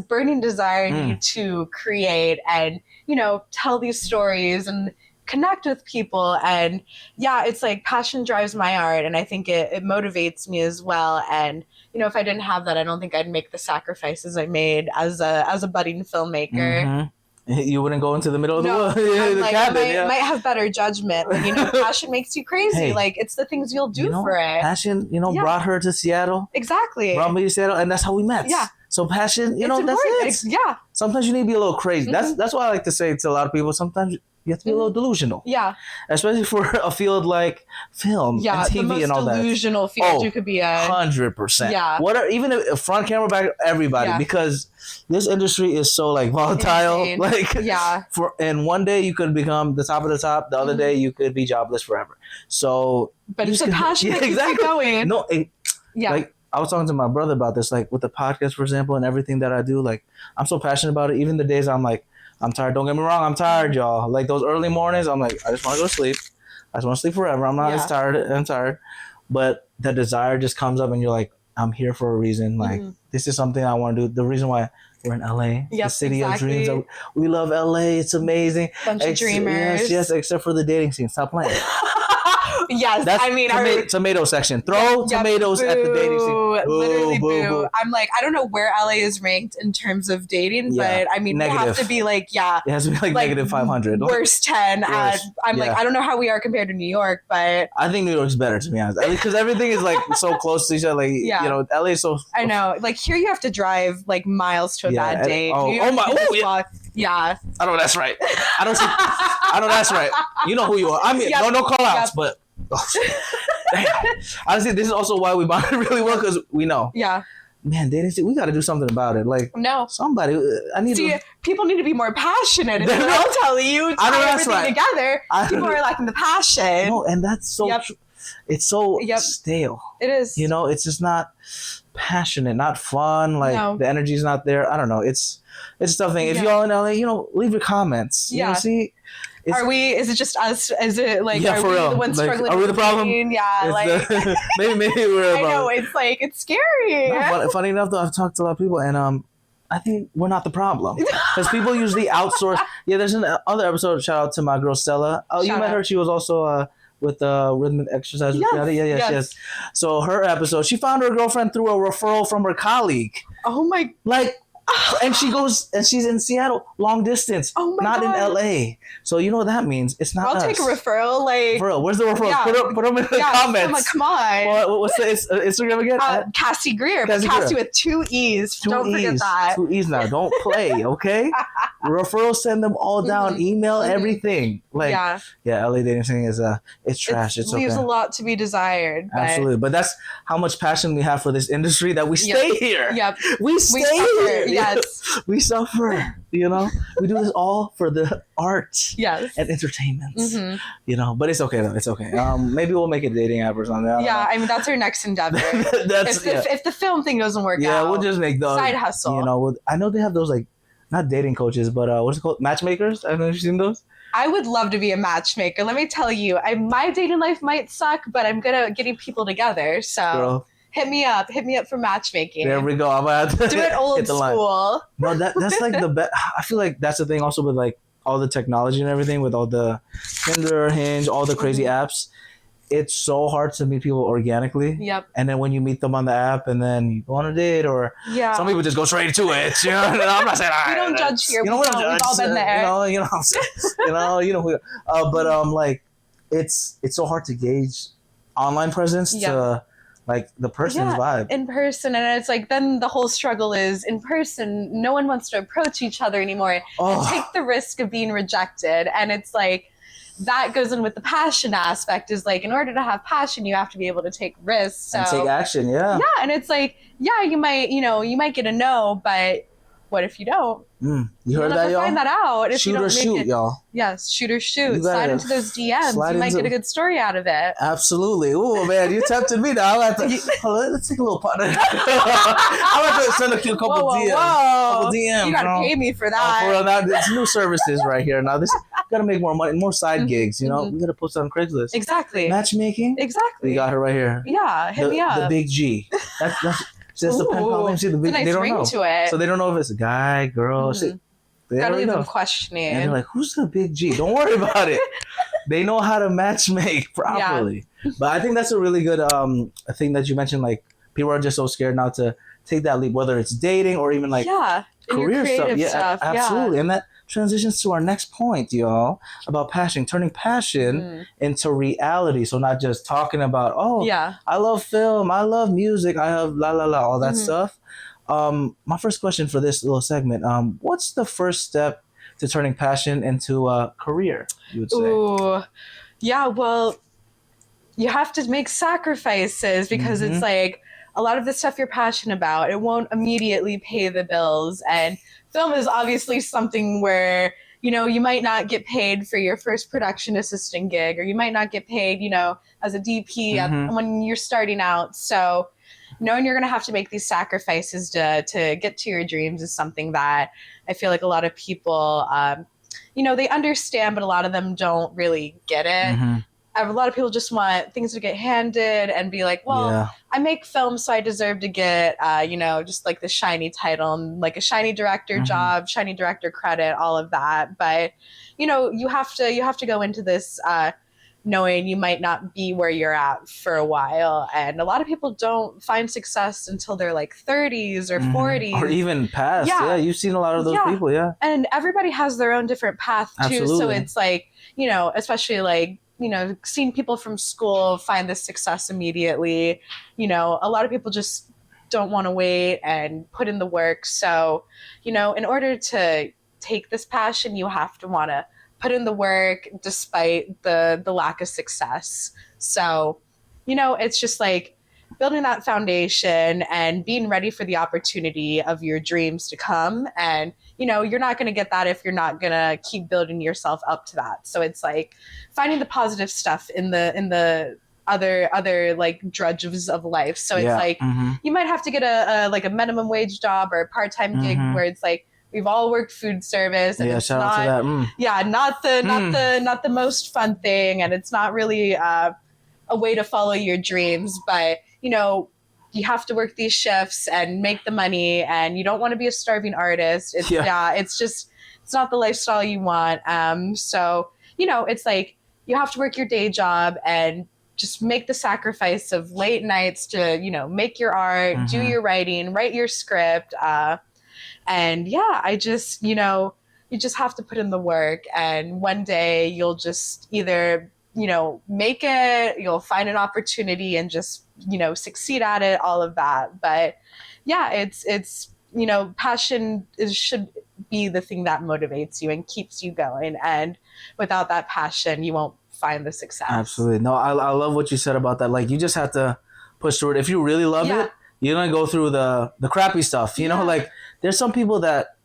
burning desire in you to create and, you know, tell these stories and connect with people. And it's like passion drives my art, and I think it motivates me as well. And, you know, if I didn't have that, I don't think I'd make the sacrifices I made as a budding filmmaker. You wouldn't go into the middle of the cabin. I might have better judgment. But, you know, passion makes you crazy. Hey, like, it's the things you'll do for it. Passion, brought her to Seattle. Exactly. Brought me to Seattle, and that's how we met. Yeah. So passion, that's it. Yeah. Sometimes you need to be a little crazy. That's why I like to say to a lot of people, sometimes you have to be a little delusional. Yeah. Especially for a field like film and TV and all that. The most delusional field you could be in. 100%. Yeah. Even if front camera, back, everybody, because this industry is so like volatile. Insane. Like and one day you could become the top of the top, the other day you could be jobless forever. So but it's a passion that keeps you going. No, like I was talking to my brother about this, like with the podcast, for example, and everything that I do. Like I'm so passionate about it. Even the days I'm like, I'm tired. Don't get me wrong. I'm tired, y'all. Like those early mornings, I'm like, I just want to go to sleep. I just want to sleep forever. I'm not as tired. I'm tired. but the desire just comes up and you're like, I'm here for a reason. Like, this is something I want to do. The reason why we're in LA, the city of dreams. We love LA. It's amazing. Bunch of dreamers. Yes, except for the dating scene. Stop playing. Yes, That's I mean, tomato section. Throw tomatoes at the dating scene. Boo, literally boo, boo. boo. I'm like, I don't know where LA is ranked in terms of dating, but I mean, negative. we have to be like, it has to be like negative 500. Worst 10. Like, I don't know how we are compared to New York, but I think New York's better, to be honest, because everything is like so close to each other. Like, you know, LA is so. I know. Like here, you have to drive like miles to a bad date. Oh my! Yeah. I know that's right. I know that's right. You know who you are. I mean, no call outs, but. Damn. Honestly, this is also why we bonded really well, because we know. Yeah. Man, dating, we got to do something about it. Like, no, somebody. People need to be more passionate. And I'll tell you, tie everything together. People are lacking the passion. No, and that's so. It's so stale. It is. You know, it's just not passionate, not fun. Like the energy's not there. I don't know. It's a tough thing. If y'all in LA, you know, leave your comments. You know, see. Is it just us? Is it like, are for we real. the ones struggling? Are we the problem? Yeah, like maybe we're. I know, it's like, it's scary. No, funny enough, though, I've talked to a lot of people, and I think we're not the problem, because people usually outsource. Yeah, there's another episode. Shout out to my girl Stella. Oh, you met her. She was also with rhythmic exercise. Yes. So her episode, she found her girlfriend through a referral from her colleague. Oh my! Like. And she goes, and she's in Seattle, long distance, not in LA. So you know what that means? It's not I'll us. take a referral. Like, for real, where's the referral? Put them in the comments. Like, come on. What's the Instagram again? Cassie Greer. Cassie with 2 E's. Don't forget that. 2 E's now. Don't play, okay? Referral, send them all down. Email, everything. Like, LA dating scene is it's trash. It leaves a lot to be desired. Absolutely, but that's how much passion we have for this industry that we stay here. Yep, we stay here. Yes, we suffer. You know, we do this all for the art. Yes, and entertainment. You know, but it's okay though. It's okay. Maybe we'll make a dating app or something. I mean, that's our next endeavor. If the film thing doesn't work out, we'll just make those side hustle. You know, I know they have those like not dating coaches, but what's it called? Matchmakers. I don't know if you've seen those. I would love to be a matchmaker. Let me tell you, my dating life might suck, but I'm good at getting people together. So. Girl. Hit me up for matchmaking. There we go. I'm gonna have to do it old school. No, that's like the best. I feel like that's the thing also with like all the technology and everything, with all the Tinder, Hinge, all the crazy apps. It's so hard to meet people organically. Yep. And then when you meet them on the app and then you go on a date, or some people just go straight to it. You know, I'm not saying we don't judge here. We've all been there. You know what I'm saying? you know who. But like, it's so hard to gauge online presence to. Like the person's vibe. In person. And it's like, then the whole struggle is in person, no one wants to approach each other anymore and take the risk of being rejected. And it's like, that goes in with the passion aspect, is like, in order to have passion, you have to be able to take risks. So, and take action, Yeah, and it's like, you might get a no, but what if you don't? You heard that, y'all? Find that out. If shoot you don't or shoot, y'all. Yes, shoot or shoot. Slide into those DMs. You might get a good story out of it. Absolutely. Oh man, you tempted me now. Let's take a little part. I'm about to send a couple DMs. Couple DMs. You gotta pay me for that. For real, now it's new services right here. Now this gotta make more money, more side gigs. You know, we gotta post on Craigslist. Exactly. Matchmaking. Exactly. We got her right here. Yeah, hit me up. The big G. That's the pen pal name. See, the big, nice they don't ring know. To it. So they don't know if it's a guy, girl. Gotta leave them questioning. And they're like, who's the big G? Don't worry about it. They know how to matchmake properly. But I think that's a really good thing that you mentioned. Like, people are just so scared now to take that leap, whether it's dating or even like career stuff. Yeah, absolutely. And that transitions to our next point, y'all, about passion, turning passion into reality. So not just talking about, I love film, I love music, I have all that stuff. My first question for this little segment, what's the first step to turning passion into a career, you would say? Well, you have to make sacrifices, because it's like a lot of the stuff you're passionate about, it won't immediately pay the bills. And film is obviously something where, you might not get paid for your first production assistant gig, or you might not get paid, as a DP when you're starting out. So knowing you're going to have to make these sacrifices to get to your dreams is something that I feel like a lot of people, they understand, but a lot of them don't really get it. a lot of people just want things to get handed and be like, well, I make films, so I deserve to get, just like the shiny title and like a shiny director job, shiny director credit, all of that. But, you have to go into this knowing you might not be where you're at for a while. And a lot of people don't find success until they're like 30s or 40s. Or even past. Yeah, you've seen a lot of those people, And everybody has their own different path too. Absolutely. So it's like, especially like, seeing people from school find this success immediately. A lot of people just don't want to wait and put in the work. So, in order to take this passion, you have to want to put in the work despite the lack of success. So, it's just like building that foundation and being ready for the opportunity of your dreams to come. And, you're not going to get that if you're not going to keep building yourself up to that. So it's like finding the positive stuff in the other like drudges of life. So it's like, you might have to get a minimum wage job or a part-time gig where it's like, we've all worked food service, and it's not, not the most fun thing, and it's not really a way to follow your dreams. But you have to work these shifts and make the money, and you don't want to be a starving artist. It's it's not the lifestyle you want. So it's like you have to work your day job and just make the sacrifice of late nights to make your art, do your writing, write your script. And I just, you just have to put in the work, and one day you'll just either, make it, you'll find an opportunity and just, succeed at it, all of that. But it's, passion should be the thing that motivates you and keeps you going. And without that passion, you won't find the success. Absolutely. No, I love what you said about that. Like, you just have to push through it. If you really love it, you're going to go through the crappy stuff, like there's some people that,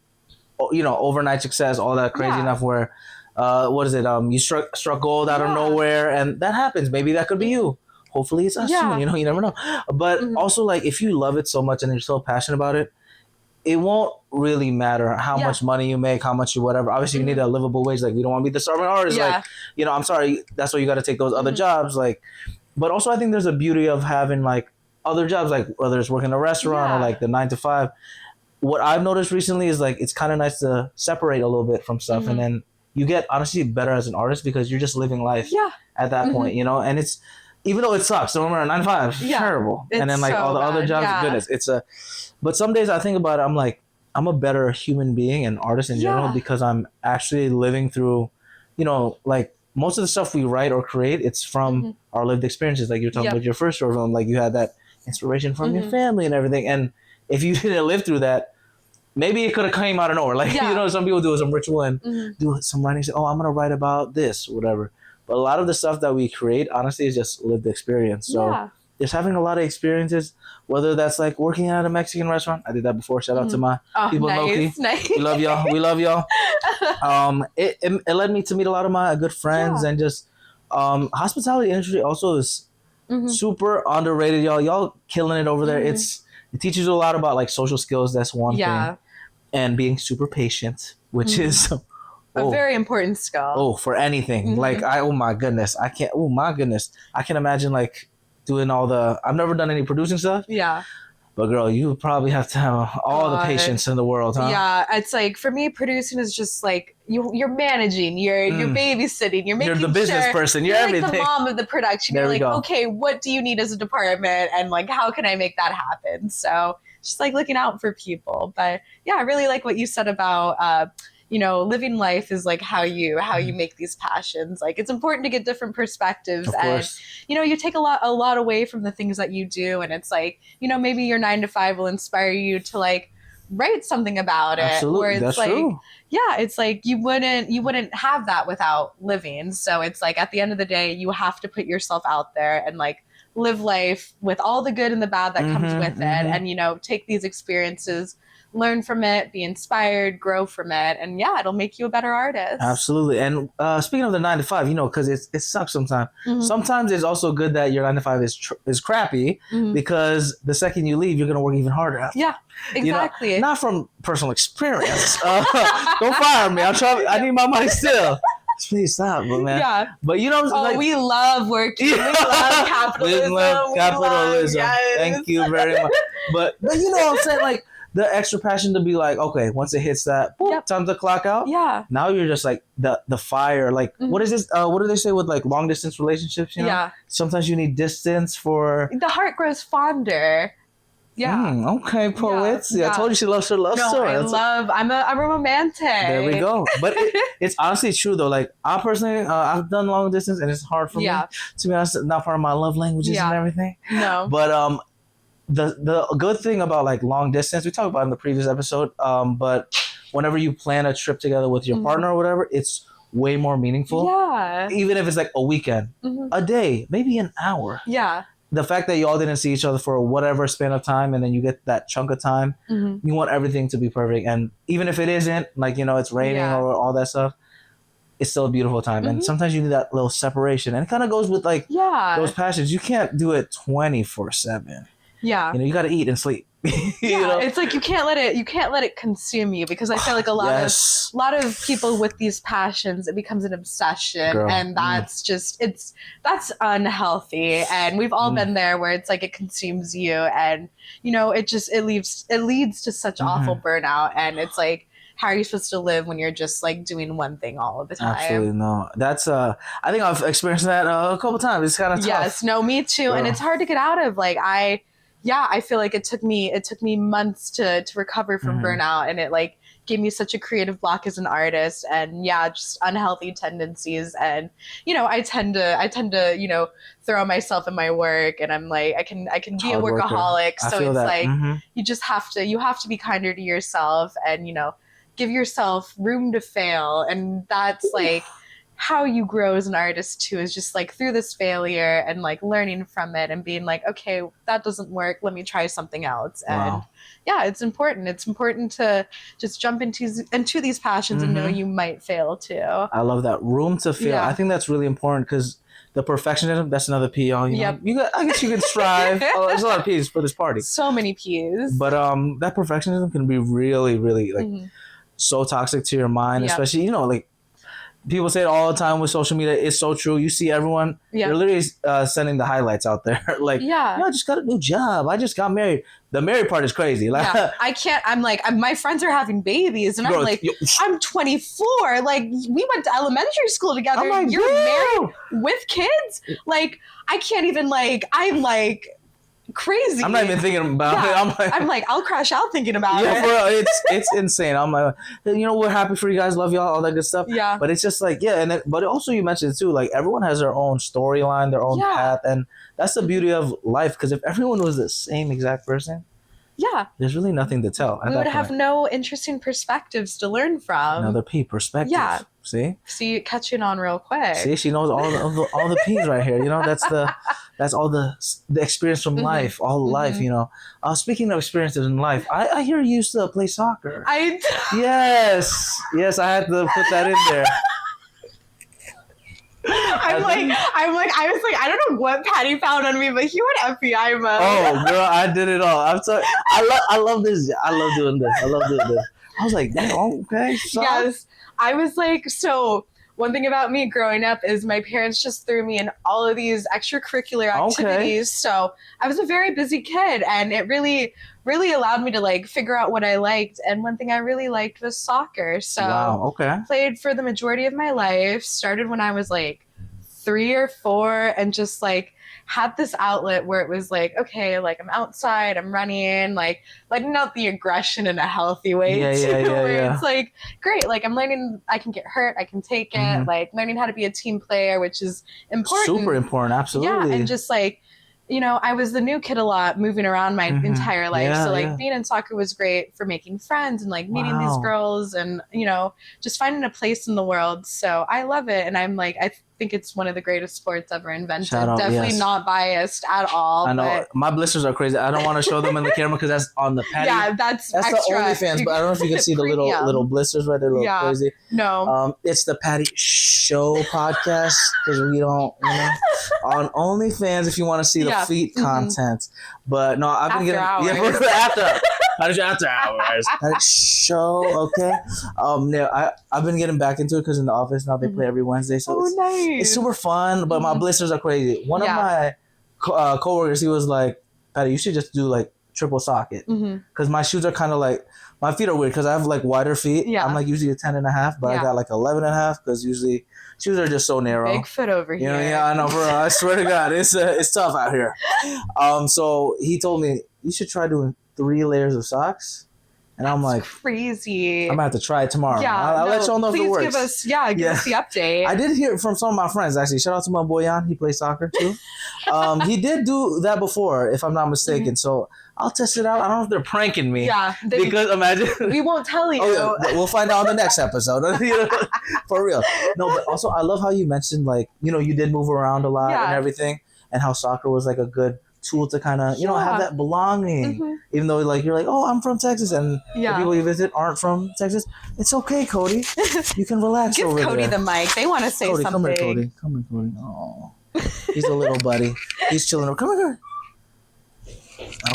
overnight success, all that crazy enough where, you struck gold out of nowhere, and that happens. Maybe that could be you. Hopefully it's us soon, you never know. But also, like, if you love it so much and you're so passionate about it, it won't really matter how much money you make, how much you whatever. Obviously, you need a livable wage. Like, we don't want to be the starving artist. Like, I'm sorry, that's why you got to take those other jobs. Like, but also I think there's a beauty of having like other jobs, like whether it's working in a restaurant or like the 9 to 5. What I've noticed recently is like it's kind of nice to separate a little bit from stuff, and then you get honestly better as an artist because you're just living life at that point, and it's, even though it sucks, don't remember 9 to 5, terrible. And then like all the other jobs, goodness, but some days I think about it, I'm like, I'm a better human being and artist in general because I'm actually living through, like most of the stuff we write or create, it's from our lived experiences. Like you're talking about your first short film, like you had that inspiration from your family and everything. And if you didn't live through that, maybe it could have came out of nowhere. Like, some people do some ritual and do some writing, say, oh, I'm going to write about this, whatever. But a lot of the stuff that we create, honestly, is just lived experience. So just having a lot of experiences, whether that's like working at a Mexican restaurant. I did that before. Shout out to my people in Loki. Nice. We love y'all. We love y'all. It led me to meet a lot of my good friends, and just hospitality industry also is super underrated, y'all. Y'all killing it over there. It teaches you a lot about like social skills. That's one thing. And being super patient, which is a very important skill. Oh, for anything. Like, oh my goodness. I can imagine like doing I've never done any producing stuff. Yeah. But girl, you probably have to have all the patience in the world, huh? Yeah, it's like, for me, producing is just like you're managing, you're babysitting, you're making You're the business person, you're everything. Like the mom of the production. There you're like, okay, what do you need as a department, and like how can I make that happen? So just like looking out for people. But yeah, I really like what you said about living life is like how you make these passions. Like, it's important to get different perspectives, and you take a lot away from the things that you do, and it's like, maybe your 9 to 5 will inspire you to like write something about it. Absolutely. Where it's That's like, true. It's like you wouldn't have that without living. So it's like, at the end of the day, you have to put yourself out there and like live life with all the good and the bad that comes with it, and take these experiences, learn from it, be inspired, grow from it, and it'll make you a better artist. Absolutely. And speaking of the 9 to 5, because it sucks sometimes. Sometimes it's also good that your 9 to 5 is crappy, because the second you leave, you're going to work even harder after. Yeah, exactly. Not from personal experience. Don't fire me. I need my money still. Please stop, but man. Yeah. But you know, Oh, like, we love working. We love capitalism. we love capitalism. Yes. Thank you very much. But you know what I'm saying? Like the extra passion to be like, okay, once it hits that, boop, time to clock out. Yeah. Now you're just like the fire. Like what is this? What do they say with like long distance relationships? You know? Yeah. Sometimes you need distance for. The heart grows fonder. Yeah. Okay, poets. Yeah, I told you she loves her love story. I'm a romantic. There we go. But it's honestly true though. Like I personally, I've done long distance, and it's hard for me. To be honest, not part of my love languages and everything. No. But the good thing about like long distance, we talked about in the previous episode. But whenever you plan a trip together with your partner or whatever, it's way more meaningful. Yeah. Even if it's like a weekend, a day, maybe an hour. Yeah. The fact that you all didn't see each other for whatever span of time, and then you get that chunk of time, you want everything to be perfect. And even if it isn't, like, you know, it's raining or all that stuff, it's still a beautiful time. And sometimes you need that little separation. And it kind of goes with like those passions. You can't do it 24/7. Yeah. You know, you got to eat and sleep. You know? It's like you can't let it consume you, because I feel like a lot of people with these passions, it becomes an obsession. Girl. And that's that's unhealthy. And we've all been there where it's like it consumes you, and you know, it leads to such awful burnout. And it's like, how are you supposed to live when you're just like doing one thing all of the time? Absolutely no. That's I think I've experienced that a couple times. It's kind of tough. Yes, no, me too. Girl. And it's hard to get out of. Like I feel like it took me months to recover from burnout, and it like gave me such a creative block as an artist, and just unhealthy tendencies. And you know, I tend to you know, throw myself in my work, and I'm like, I can be a workaholic. So it's like you have to be kinder to yourself, and you know, give yourself room to fail. And that's like how you grow as an artist too, is just like through this failure and like learning from it and being like, okay, that doesn't work, let me try something else. And it's important to just jump into these passions and know you might fail too. I love that, room to fail. I think that's really important, because the perfectionism, that's another P, y'all. You know? I guess you can strive. Oh, there's a lot of P's for this party. So many P's. But that perfectionism can be really, really like so toxic to your mind, especially, you know, like people say it all the time with social media. It's so true. You see everyone, they're literally sending the highlights out there. Like, I just got a new job. I just got married. The married part is crazy. Like, I can't. I'm like, my friends are having babies, and I'm like, I'm 24. Like, we went to elementary school together. Like, you're married with kids. Like, I can't even. Like, I'm like crazy. I'm not even thinking about it. I'm like, I'll crash out thinking about it. For real, it's insane. I'm like, you know, we're happy for you guys, love y'all, all that good stuff. Yeah. But it's just like, and then, but also you mentioned too, like everyone has their own storyline, their own path, and that's the beauty of life. Because if everyone was the same exact person, there's really nothing to tell. We would have no interesting perspectives to learn from. Another P, perspective. Yeah. See, catching on real quick. See, she knows all the P's right here. You know, that's all the experience from life, all life. You know, speaking of experiences in life, I hear you used to play soccer. Yes, I had to put that in there. I was like, I don't know what Patty found on me, but he went FBI mode. Oh, girl, I did it all. I'm sorry. I love this. I love doing this. I was like, damn, okay. So. Yes. I was like, so one thing about me growing up is my parents just threw me in all of these extracurricular activities. So I was a very busy kid, and it really, really allowed me to like figure out what I liked. And one thing I really liked was soccer. So I played for the majority of my life, started when I was like 3 or 4, and just like had this outlet where it was like, okay, like I'm outside, I'm running, like letting out the aggression in a healthy way where it's like, great, like I'm learning, I can get hurt, I can take it, like learning how to be a team player, which is important. Super important, absolutely. Yeah, and just like, you know, I was the new kid a lot, moving around my entire life. So like being in soccer was great for making friends and like meeting these girls and, you know, just finding a place in the world. So I love it. And I'm like, I think it's one of the greatest sports ever invented. Definitely not biased at all. I know. My blisters are crazy. I don't want to show them in the camera because that's on the patio. Yeah, that's extra. The OnlyFans, but I don't know if you can see the little blisters right there. Little crazy. No. It's the Patty Show podcast, because we don't, you know, on OnlyFans if you want to see the feet content. But no, I've been getting after. After Hours. Show, okay. Yeah, I've been getting back into it because in the office now they play every Wednesday, so it's super fun. But my blisters are crazy. One of my coworkers, he was like, "Patty, you should just do like triple socket because my shoes are kind of like my feet are weird because I have like wider feet. I'm like usually a 10.5, but I got like 11.5 because usually shoes are just so narrow. Big foot over here. Yeah, I know, bro. I swear to God, it's tough out here. So he told me you should try doing 3 layers of socks, and I'm like, crazy. I'm gonna have to try it tomorrow. Yeah, I'll let y'all know if it works. Give us the update. I did hear from some of my friends actually. Shout out to my boy Jan. He plays soccer too. He did do that before, if I'm not mistaken. So I'll test it out. I don't know if they're pranking me. Yeah, because imagine we won't tell you. Oh, yeah, we'll find out on the next episode. For real. No, but also I love how you mentioned like you did move around a lot and everything, and how soccer was like a good tool to kind of have that belonging, even though like you're like, oh, I'm from Texas, and the people you visit aren't from Texas. It's okay, Cody. You can relax. Give over Cody there. the mic. They want to say Cody, something. Come here, Cody. Oh, he's a little buddy. He's chilling. Come here.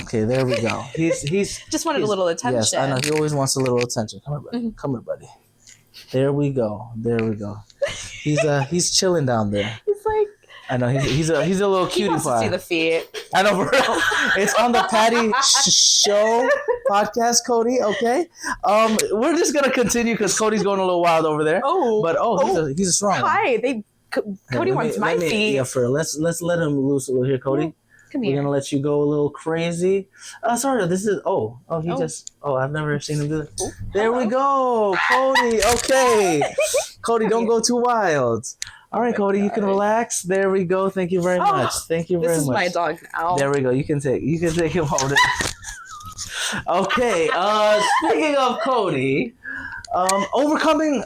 Okay, there we go. He's just wanted a little attention. Yes, I know. He always wants a little attention. Come here, buddy. Come here, buddy. There we go. He's chilling down there. He's like, I know he's a little cutie he wants pie. to see the feet. I know, bro. It's on the Patty Show podcast, Cody. Okay, we're just gonna continue because Cody's going a little wild over there. He's a strong one. Hi, Cody wants my feet. Yeah, let's let him loose a little here, Cody. Come here. We're gonna let you go a little crazy. Sorry, this is I've never seen him do it. There we go, Cody. Okay, Cody, don't go too wild. All right, Cody, you can relax. There we go. Thank you very much. Thank you very much. This is my dog now. There we go. You can take him over there. Okay. Speaking of Cody, overcoming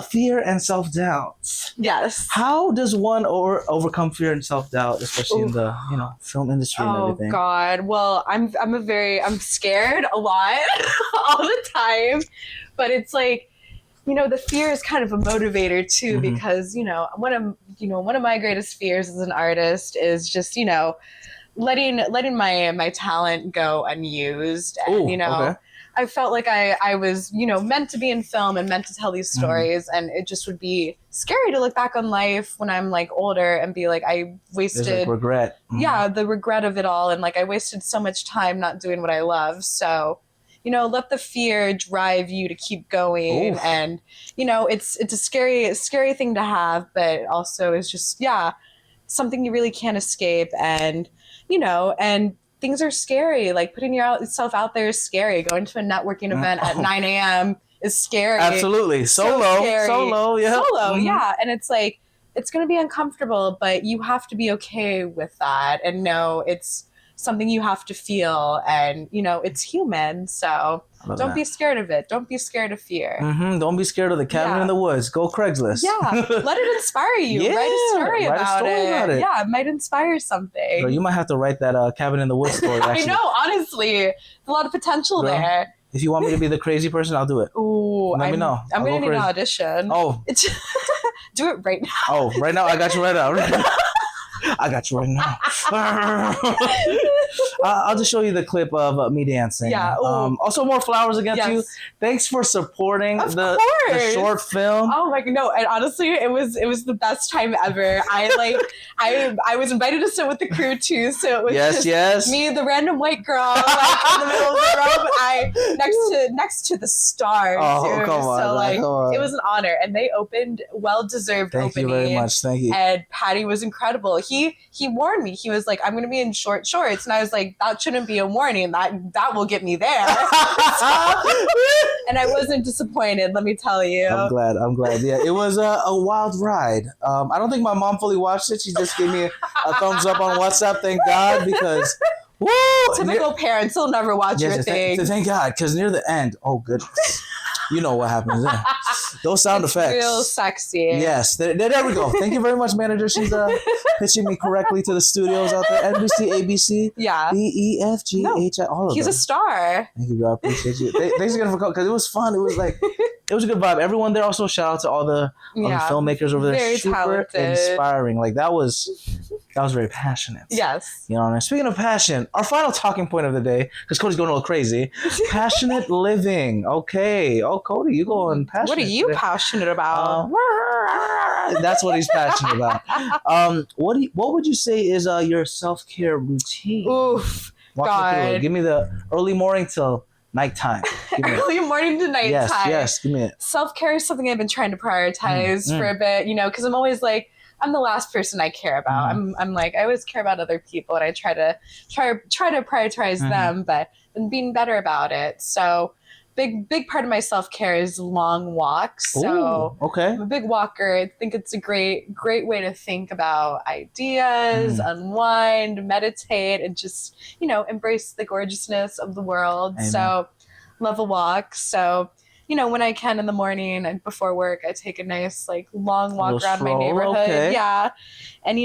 fear and self-doubt. Yes. How does one overcome fear and self-doubt, especially in the film industry and everything? Oh God. Well, I'm scared a lot all the time, but it's like, the fear is kind of a motivator too, because one of my greatest fears as an artist is just letting my talent go unused, and okay. I felt like I was meant to be in film and meant to tell these stories, and it just would be scary to look back on life when I'm like older and be like, I wasted. There's like regret. Yeah, the regret of it all, and like I wasted so much time not doing what I love. So, let the fear drive you to keep going. Oof. And it's a scary thing to have, but also is just something you really can't escape. And and things are scary. Like putting yourself out there is scary. Going to a networking event at 9 a.m. is scary. Absolutely. Solo, yeah. Solo, yeah. And it's like, it's going to be uncomfortable, but you have to be okay with that and know it's something you have to feel, and it's human. So don't be scared of it. Don't be scared of fear. Don't be scared of the cabin in the woods. Go Craigslist. Yeah, let it inspire you. Write a story about it. Yeah, it might inspire something. Girl, you might have to write that cabin in the woods story. Actually. I know, honestly, there's a lot of potential there. If you want me to be the crazy person, I'll do it. Ooh, let me know. I'm gonna need an audition. Oh, do it right now. Oh, right now I got you right now. I got you right now. I'll just show you the clip of me dancing. Yeah. Also, more flowers against you. Thanks for supporting the short film. Oh my God, no! And honestly, it was the best time ever. I was invited to sit with the crew too, so it was just me, the random white girl, like, in the middle of the room. Next to the stars. Oh, too. come on! Come on. It was an honor, and they opened well-deserved opening. Thank you very much. Thank you. And Patty was incredible. He warned me. He was like, "I'm going to be in short shorts," and I was like, "That shouldn't be a warning. That will get me there." And I wasn't disappointed. Let me tell you. I'm glad. Yeah, it was a wild ride. I don't think my mom fully watched it. She just gave me a thumbs up on WhatsApp. Thank God, because woo! Typical parents, they'll never watch your thing. Thank God, because near the end, oh goodness. You know what happens there. Those sound effects. Real sexy. Yes. There we go. Thank you very much, manager. She's pitching me correctly to the studios out there. NBC, ABC, BEFGHI, all of them. He's a star. Thank you, girl. I appreciate you. Thanks again for coming, because it was fun. It was like, It was a good vibe. Everyone there, also shout out to all the filmmakers over there. Very Super talented. inspiring. Like that was very passionate. Yes. You know what I mean? Speaking of passion, our final talking point of the day, because Cody's going a little crazy. Passionate living. Okay. Oh, Cody, you going passionate. What are you today. passionate about? That's what he's passionate about. What would you say is your self-care routine? Oof. Walk me through it. Give me the early morning till nighttime. Early morning to nighttime. Yes, give me it. Self-care is something I've been trying to prioritize for a bit, because I'm always like, I'm the last person I care about. I'm like, I always care about other people, and I try to prioritize them, but I'm being better about it. So big part of my self-care is long walks. So okay. I'm a big walker. I think it's a great way to think about ideas, unwind, meditate, and just, embrace the gorgeousness of the world. Amen. So love a walk. So, when I can in the morning and before work, I take a nice, long walk around my neighborhood. Okay. Yeah. And,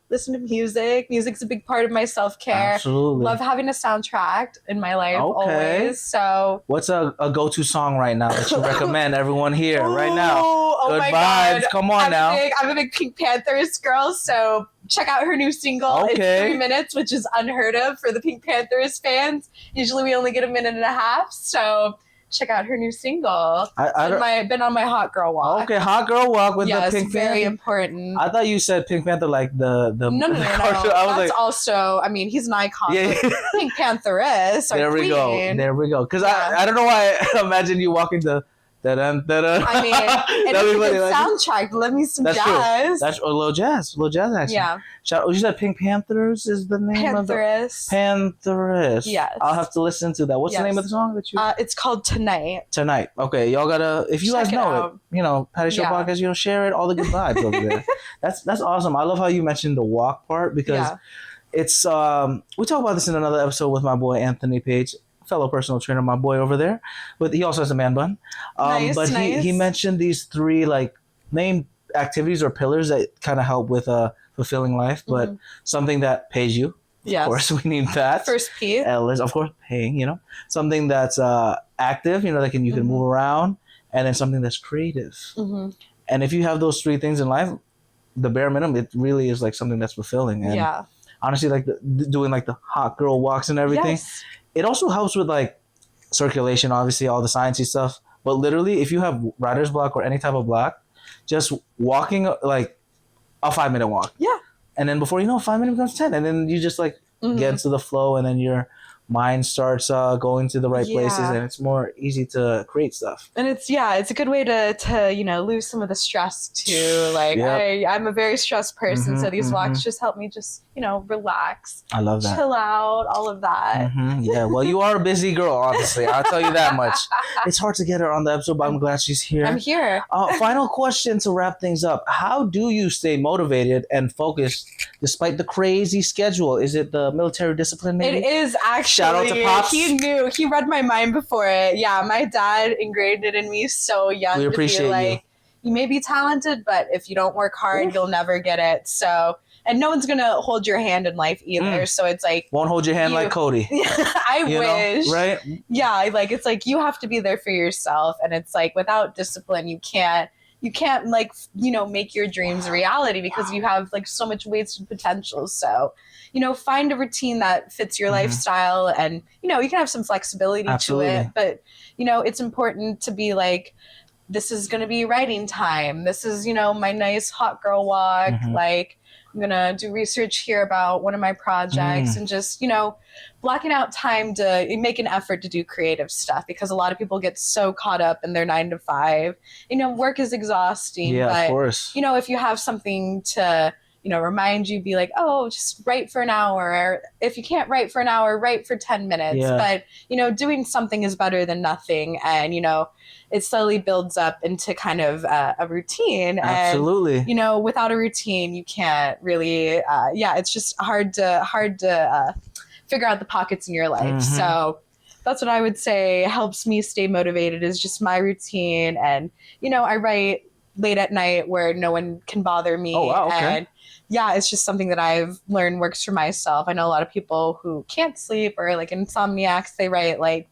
listen to music. Music's a big part of my self-care. Absolutely. Love having a soundtrack in my life always. So what's a go-to song right now that you recommend everyone here right now? Oh Good my vibes. God. Come on now. I'm a big Pink Panthers girl, so check out her new single. It's 3 minutes, which is unheard of for the Pink Panthers fans. Usually we only get a minute and a half, so check out her new single. I've been on my hot girl walk. Okay, hot girl walk with the Pink Panther. Very important. I thought you said Pink Panther like the No. That's also, he's an icon. Yeah. Pink Pantheress. There we go. Because I don't know why I imagine you walking the and it's a good soundtrack. Let me some jazz. That's a little jazz action. Yeah. You said Pink Panthers is the name of the Pantheress. Yes. I'll have to listen to that. What's the name of the song that you? It's called Tonight. Tonight. Okay, y'all gotta. If you guys know it, Patty Show Podcast, share it. All the good vibes over there. That's awesome. I love how you mentioned the walk part because it's we talk about this in another episode with my boy Anthony Page, fellow personal trainer, my boy over there, but he also has a man bun. But he mentioned these 3 main activities or pillars that kind of help with fulfilling life, but something that pays you. Yes. Of course, we need that. First P. Of course, paying. Something that's active. That you can move around, and then something that's creative. And if you have those 3 things in life, the bare minimum, it really is something that's fulfilling. And honestly, doing the hot girl walks and everything. Yes. It also helps with circulation, obviously, all the sciencey stuff. But literally, if you have writer's block or any type of block, just walking a 5-minute walk. Yeah. And then before you know, 5 minutes becomes 10. And then you just get into the flow, and then your mind starts going to the right places, and it's more easy to create stuff. And it's a good way to lose some of the stress too. I'm a very stressed person, so these walks just help me just relax. I love that. Chill out, all of that. Yeah, well, you are a busy girl, honestly. I'll tell you that much. It's hard to get her on the episode, but I'm glad she's here. I'm here. Final question to wrap things up. How do you stay motivated and focused despite the crazy schedule? Is it the military discipline, maybe? It is actually. Shout out to Pops. He read my mind before it. Yeah, my dad ingrained it in me so young. We appreciate you may be talented, but if you don't work hard, you'll never get it. So, and no one's gonna hold your hand in life either. So it's won't hold your hand like Cody. I wish, right? Yeah, it's you have to be there for yourself, and it's without discipline, you can't make your dreams a reality because you have so much wasted potential. So, find a routine that fits your lifestyle, and you can have some flexibility to it, but it's important to be this is going to be writing time. This is, my nice hot girl walk. I'm going to do research here about one of my projects and just, blocking out time to make an effort to do creative stuff, because a lot of people get so caught up in their 9 to 5. Work is exhausting. Yeah, but, of course. If you have something to, remind you, be just write for an hour. Or if you can't write for an hour, write for 10 minutes. Yeah. But, doing something is better than nothing. And, it slowly builds up into kind of a routine. Absolutely. And, without a routine, you can't really, it's just hard to figure out the pockets in your life. So that's what I would say helps me stay motivated is just my routine. And, I write late at night where no one can bother me. Oh, wow, okay. And yeah, it's just something that I've learned works for myself. I know a lot of people who can't sleep or like insomniacs, they write like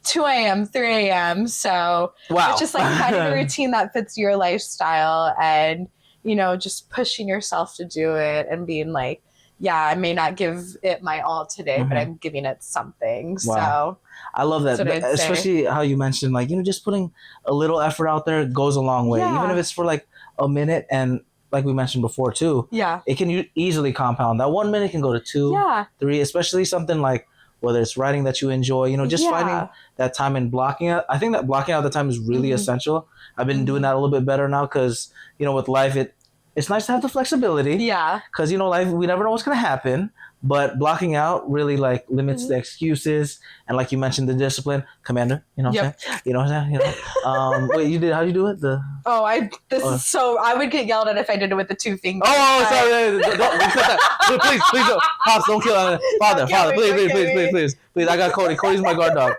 2 a.m., 3 a.m. So Wow. it's just like finding a routine that fits your lifestyle and, you know, just pushing yourself to do it and being like, yeah, I may not give it my all today, but I'm giving it something. Wow. So I love that, especially how you mentioned, like, you know, just putting a little effort out there goes a long way, even if it's for like a minute. And like we mentioned before too, it can easily compound. That 1 minute can go to 2, 3, especially something like whether it's writing that you enjoy, you know, just finding that time and blocking it. I think that blocking out the time is really essential. I've been doing that a little bit better now because, you know, with life, it's nice to have the flexibility. Yeah. Because, you know, life, we never know what's going to happen. But blocking out really like limits the excuses. And like you mentioned, the discipline. Commander, you know what I'm saying? You know what I'm saying? You know? Wait, how'd you do it? Is so, I would get yelled at if I did it with the 2 fingers. Oh, sorry. Don't cut that. Please don't. Pops, don't kill him. Father, please. I got Cody. Cody's my guard dog.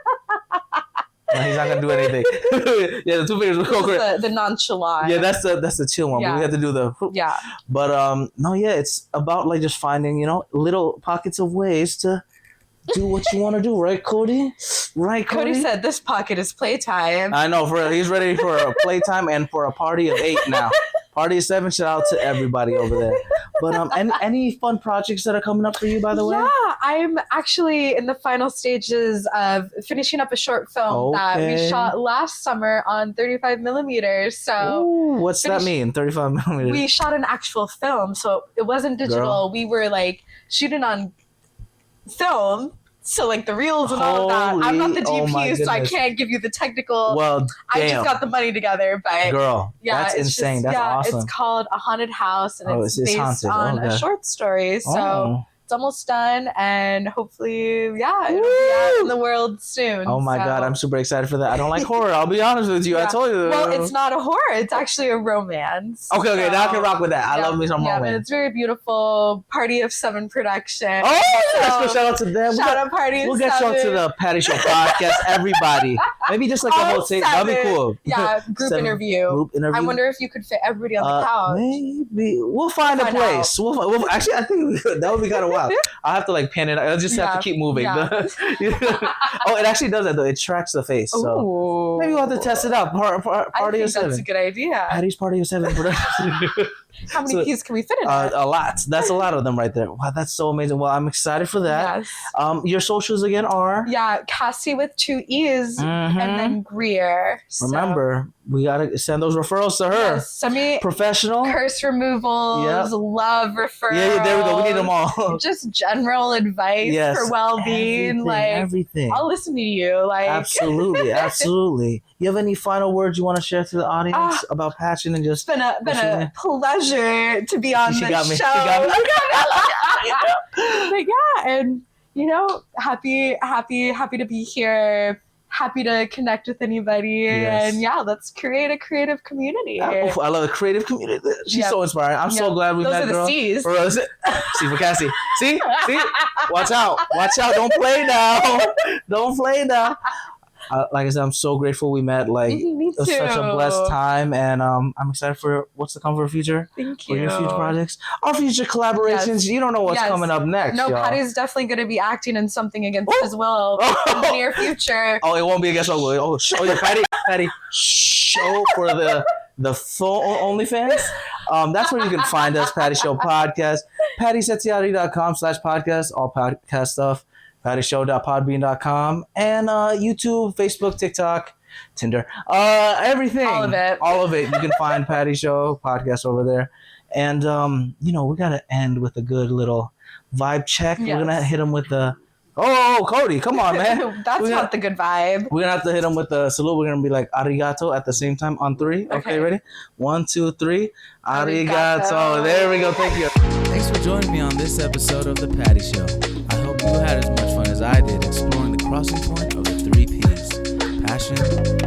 No, he's not gonna do anything. The 2 fingers will go correct. The nonchalant. Yeah, that's the chill one. But we have to do the. Yeah. But it's about like just finding, you know, little pockets of ways to do what you want to do, right, Cody? Right, Cody? Cody said this pocket is playtime. I know, he's ready for a playtime and for a party of 8 now. Party of 7. Shout out to everybody over there. But any fun projects that are coming up for you, by the way? Yeah, I'm actually in the final stages of finishing up a short film that we shot last summer on 35 millimeters. So, what's that mean? 35 millimeters. We shot an actual film, so it wasn't digital. Girl. We were like shooting on film. So like the reels and all of that. I'm not the DP, so I can't give you the technical. Well, damn. I just got the money together, but girl, that's insane. That's awesome. It's called A Haunted House, and it's based on a short story. So it's almost done, and hopefully, it'll be out in the world soon. Oh my god, I'm super excited for that. I don't like horror. I'll be honest with you. I told you. Well, it's not a horror. It's actually a romance. Okay, now I can rock with that. I love me some romance. Yeah, but it's very beautiful. Party of 7 production. Oh, let's go shout out to them. Shout out Party of 7. We'll get you on to the Patty Show podcast. Everybody, maybe just like a whole thing. That'd be cool. Yeah, group interview. I wonder if you could fit everybody on the couch. Maybe we'll find a place. We'll actually, I think that would be kind of wild. I'll have to like pan it. I'll just have to keep moving. Yeah. It actually does that though. It tracks the face. So maybe we'll have to test it out. Party of 7. That's a good idea. Patty's Party of 7 production. How many keys can we fit in it? A lot. That's a lot of them right there. Wow, that's so amazing. Well, I'm excited for that. Yes. Your socials again are? Yeah, Cassie with 2 E's and then Greer. Remember, we got to send those referrals to her. Yes, send me professional. Curse removals, love referrals. Yeah, there we go. We need them all. Just general advice for well-being. Everything. I'll listen to you. Absolutely. You have any final words you want to share to the audience about passion and just? It's been a pleasure to be on this show. She got me. But yeah, and you know, happy to be here. Happy to connect with anybody, and let's create a creative community. I love the creative community. She's so inspiring. I'm so glad we met, girl. Those are the C's. C for Cassie. See, watch out! Don't play now. Like I said, I'm so grateful we met. Like it was such a blessed time, and I'm excited for what's to come for the future. Thank you. For your future projects, our future collaborations. Yes. You don't know what's coming up next. No, y'all. Patty's definitely going to be acting in something against his will in the near future. Oh, it won't be against our will. Patty, show for the full OnlyFans. That's where you can find us. Patty Show Podcast. PattySetiati.com/podcast. All podcast stuff. PattyShow.podbean.com and YouTube, Facebook, TikTok, Tinder, everything. All of it. You can find Patty Show podcast over there. And, we got to end with a good little vibe check. Yes. We're going to hit them with the... Oh, Cody, come on, man. That's not the good vibe. We're going to have to hit them with the salute. We're going to be like, arigato at the same time on 3. Okay, ready? 1, 2, 3. Arigato. There we go. Thank you. Thanks for joining me on this episode of The Patty Show. I hope you had as much fun as I did exploring the crossing point of the 3 P's: passion,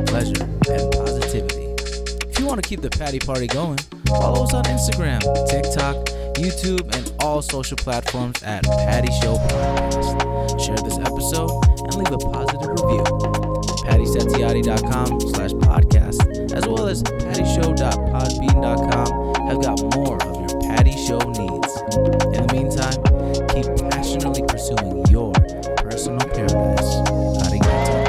pleasure, and positivity. If you want to keep the Patty Party going, follow us on Instagram, TikTok, YouTube, and all social platforms at Patty Show Podcast. Share this episode and leave a positive review. PattySetiati.com/podcast. as well as pattyshow.podbean.com have got more of your Patty Show needs. In the meantime, keep passionately pursuing your personal paradise. Arigato.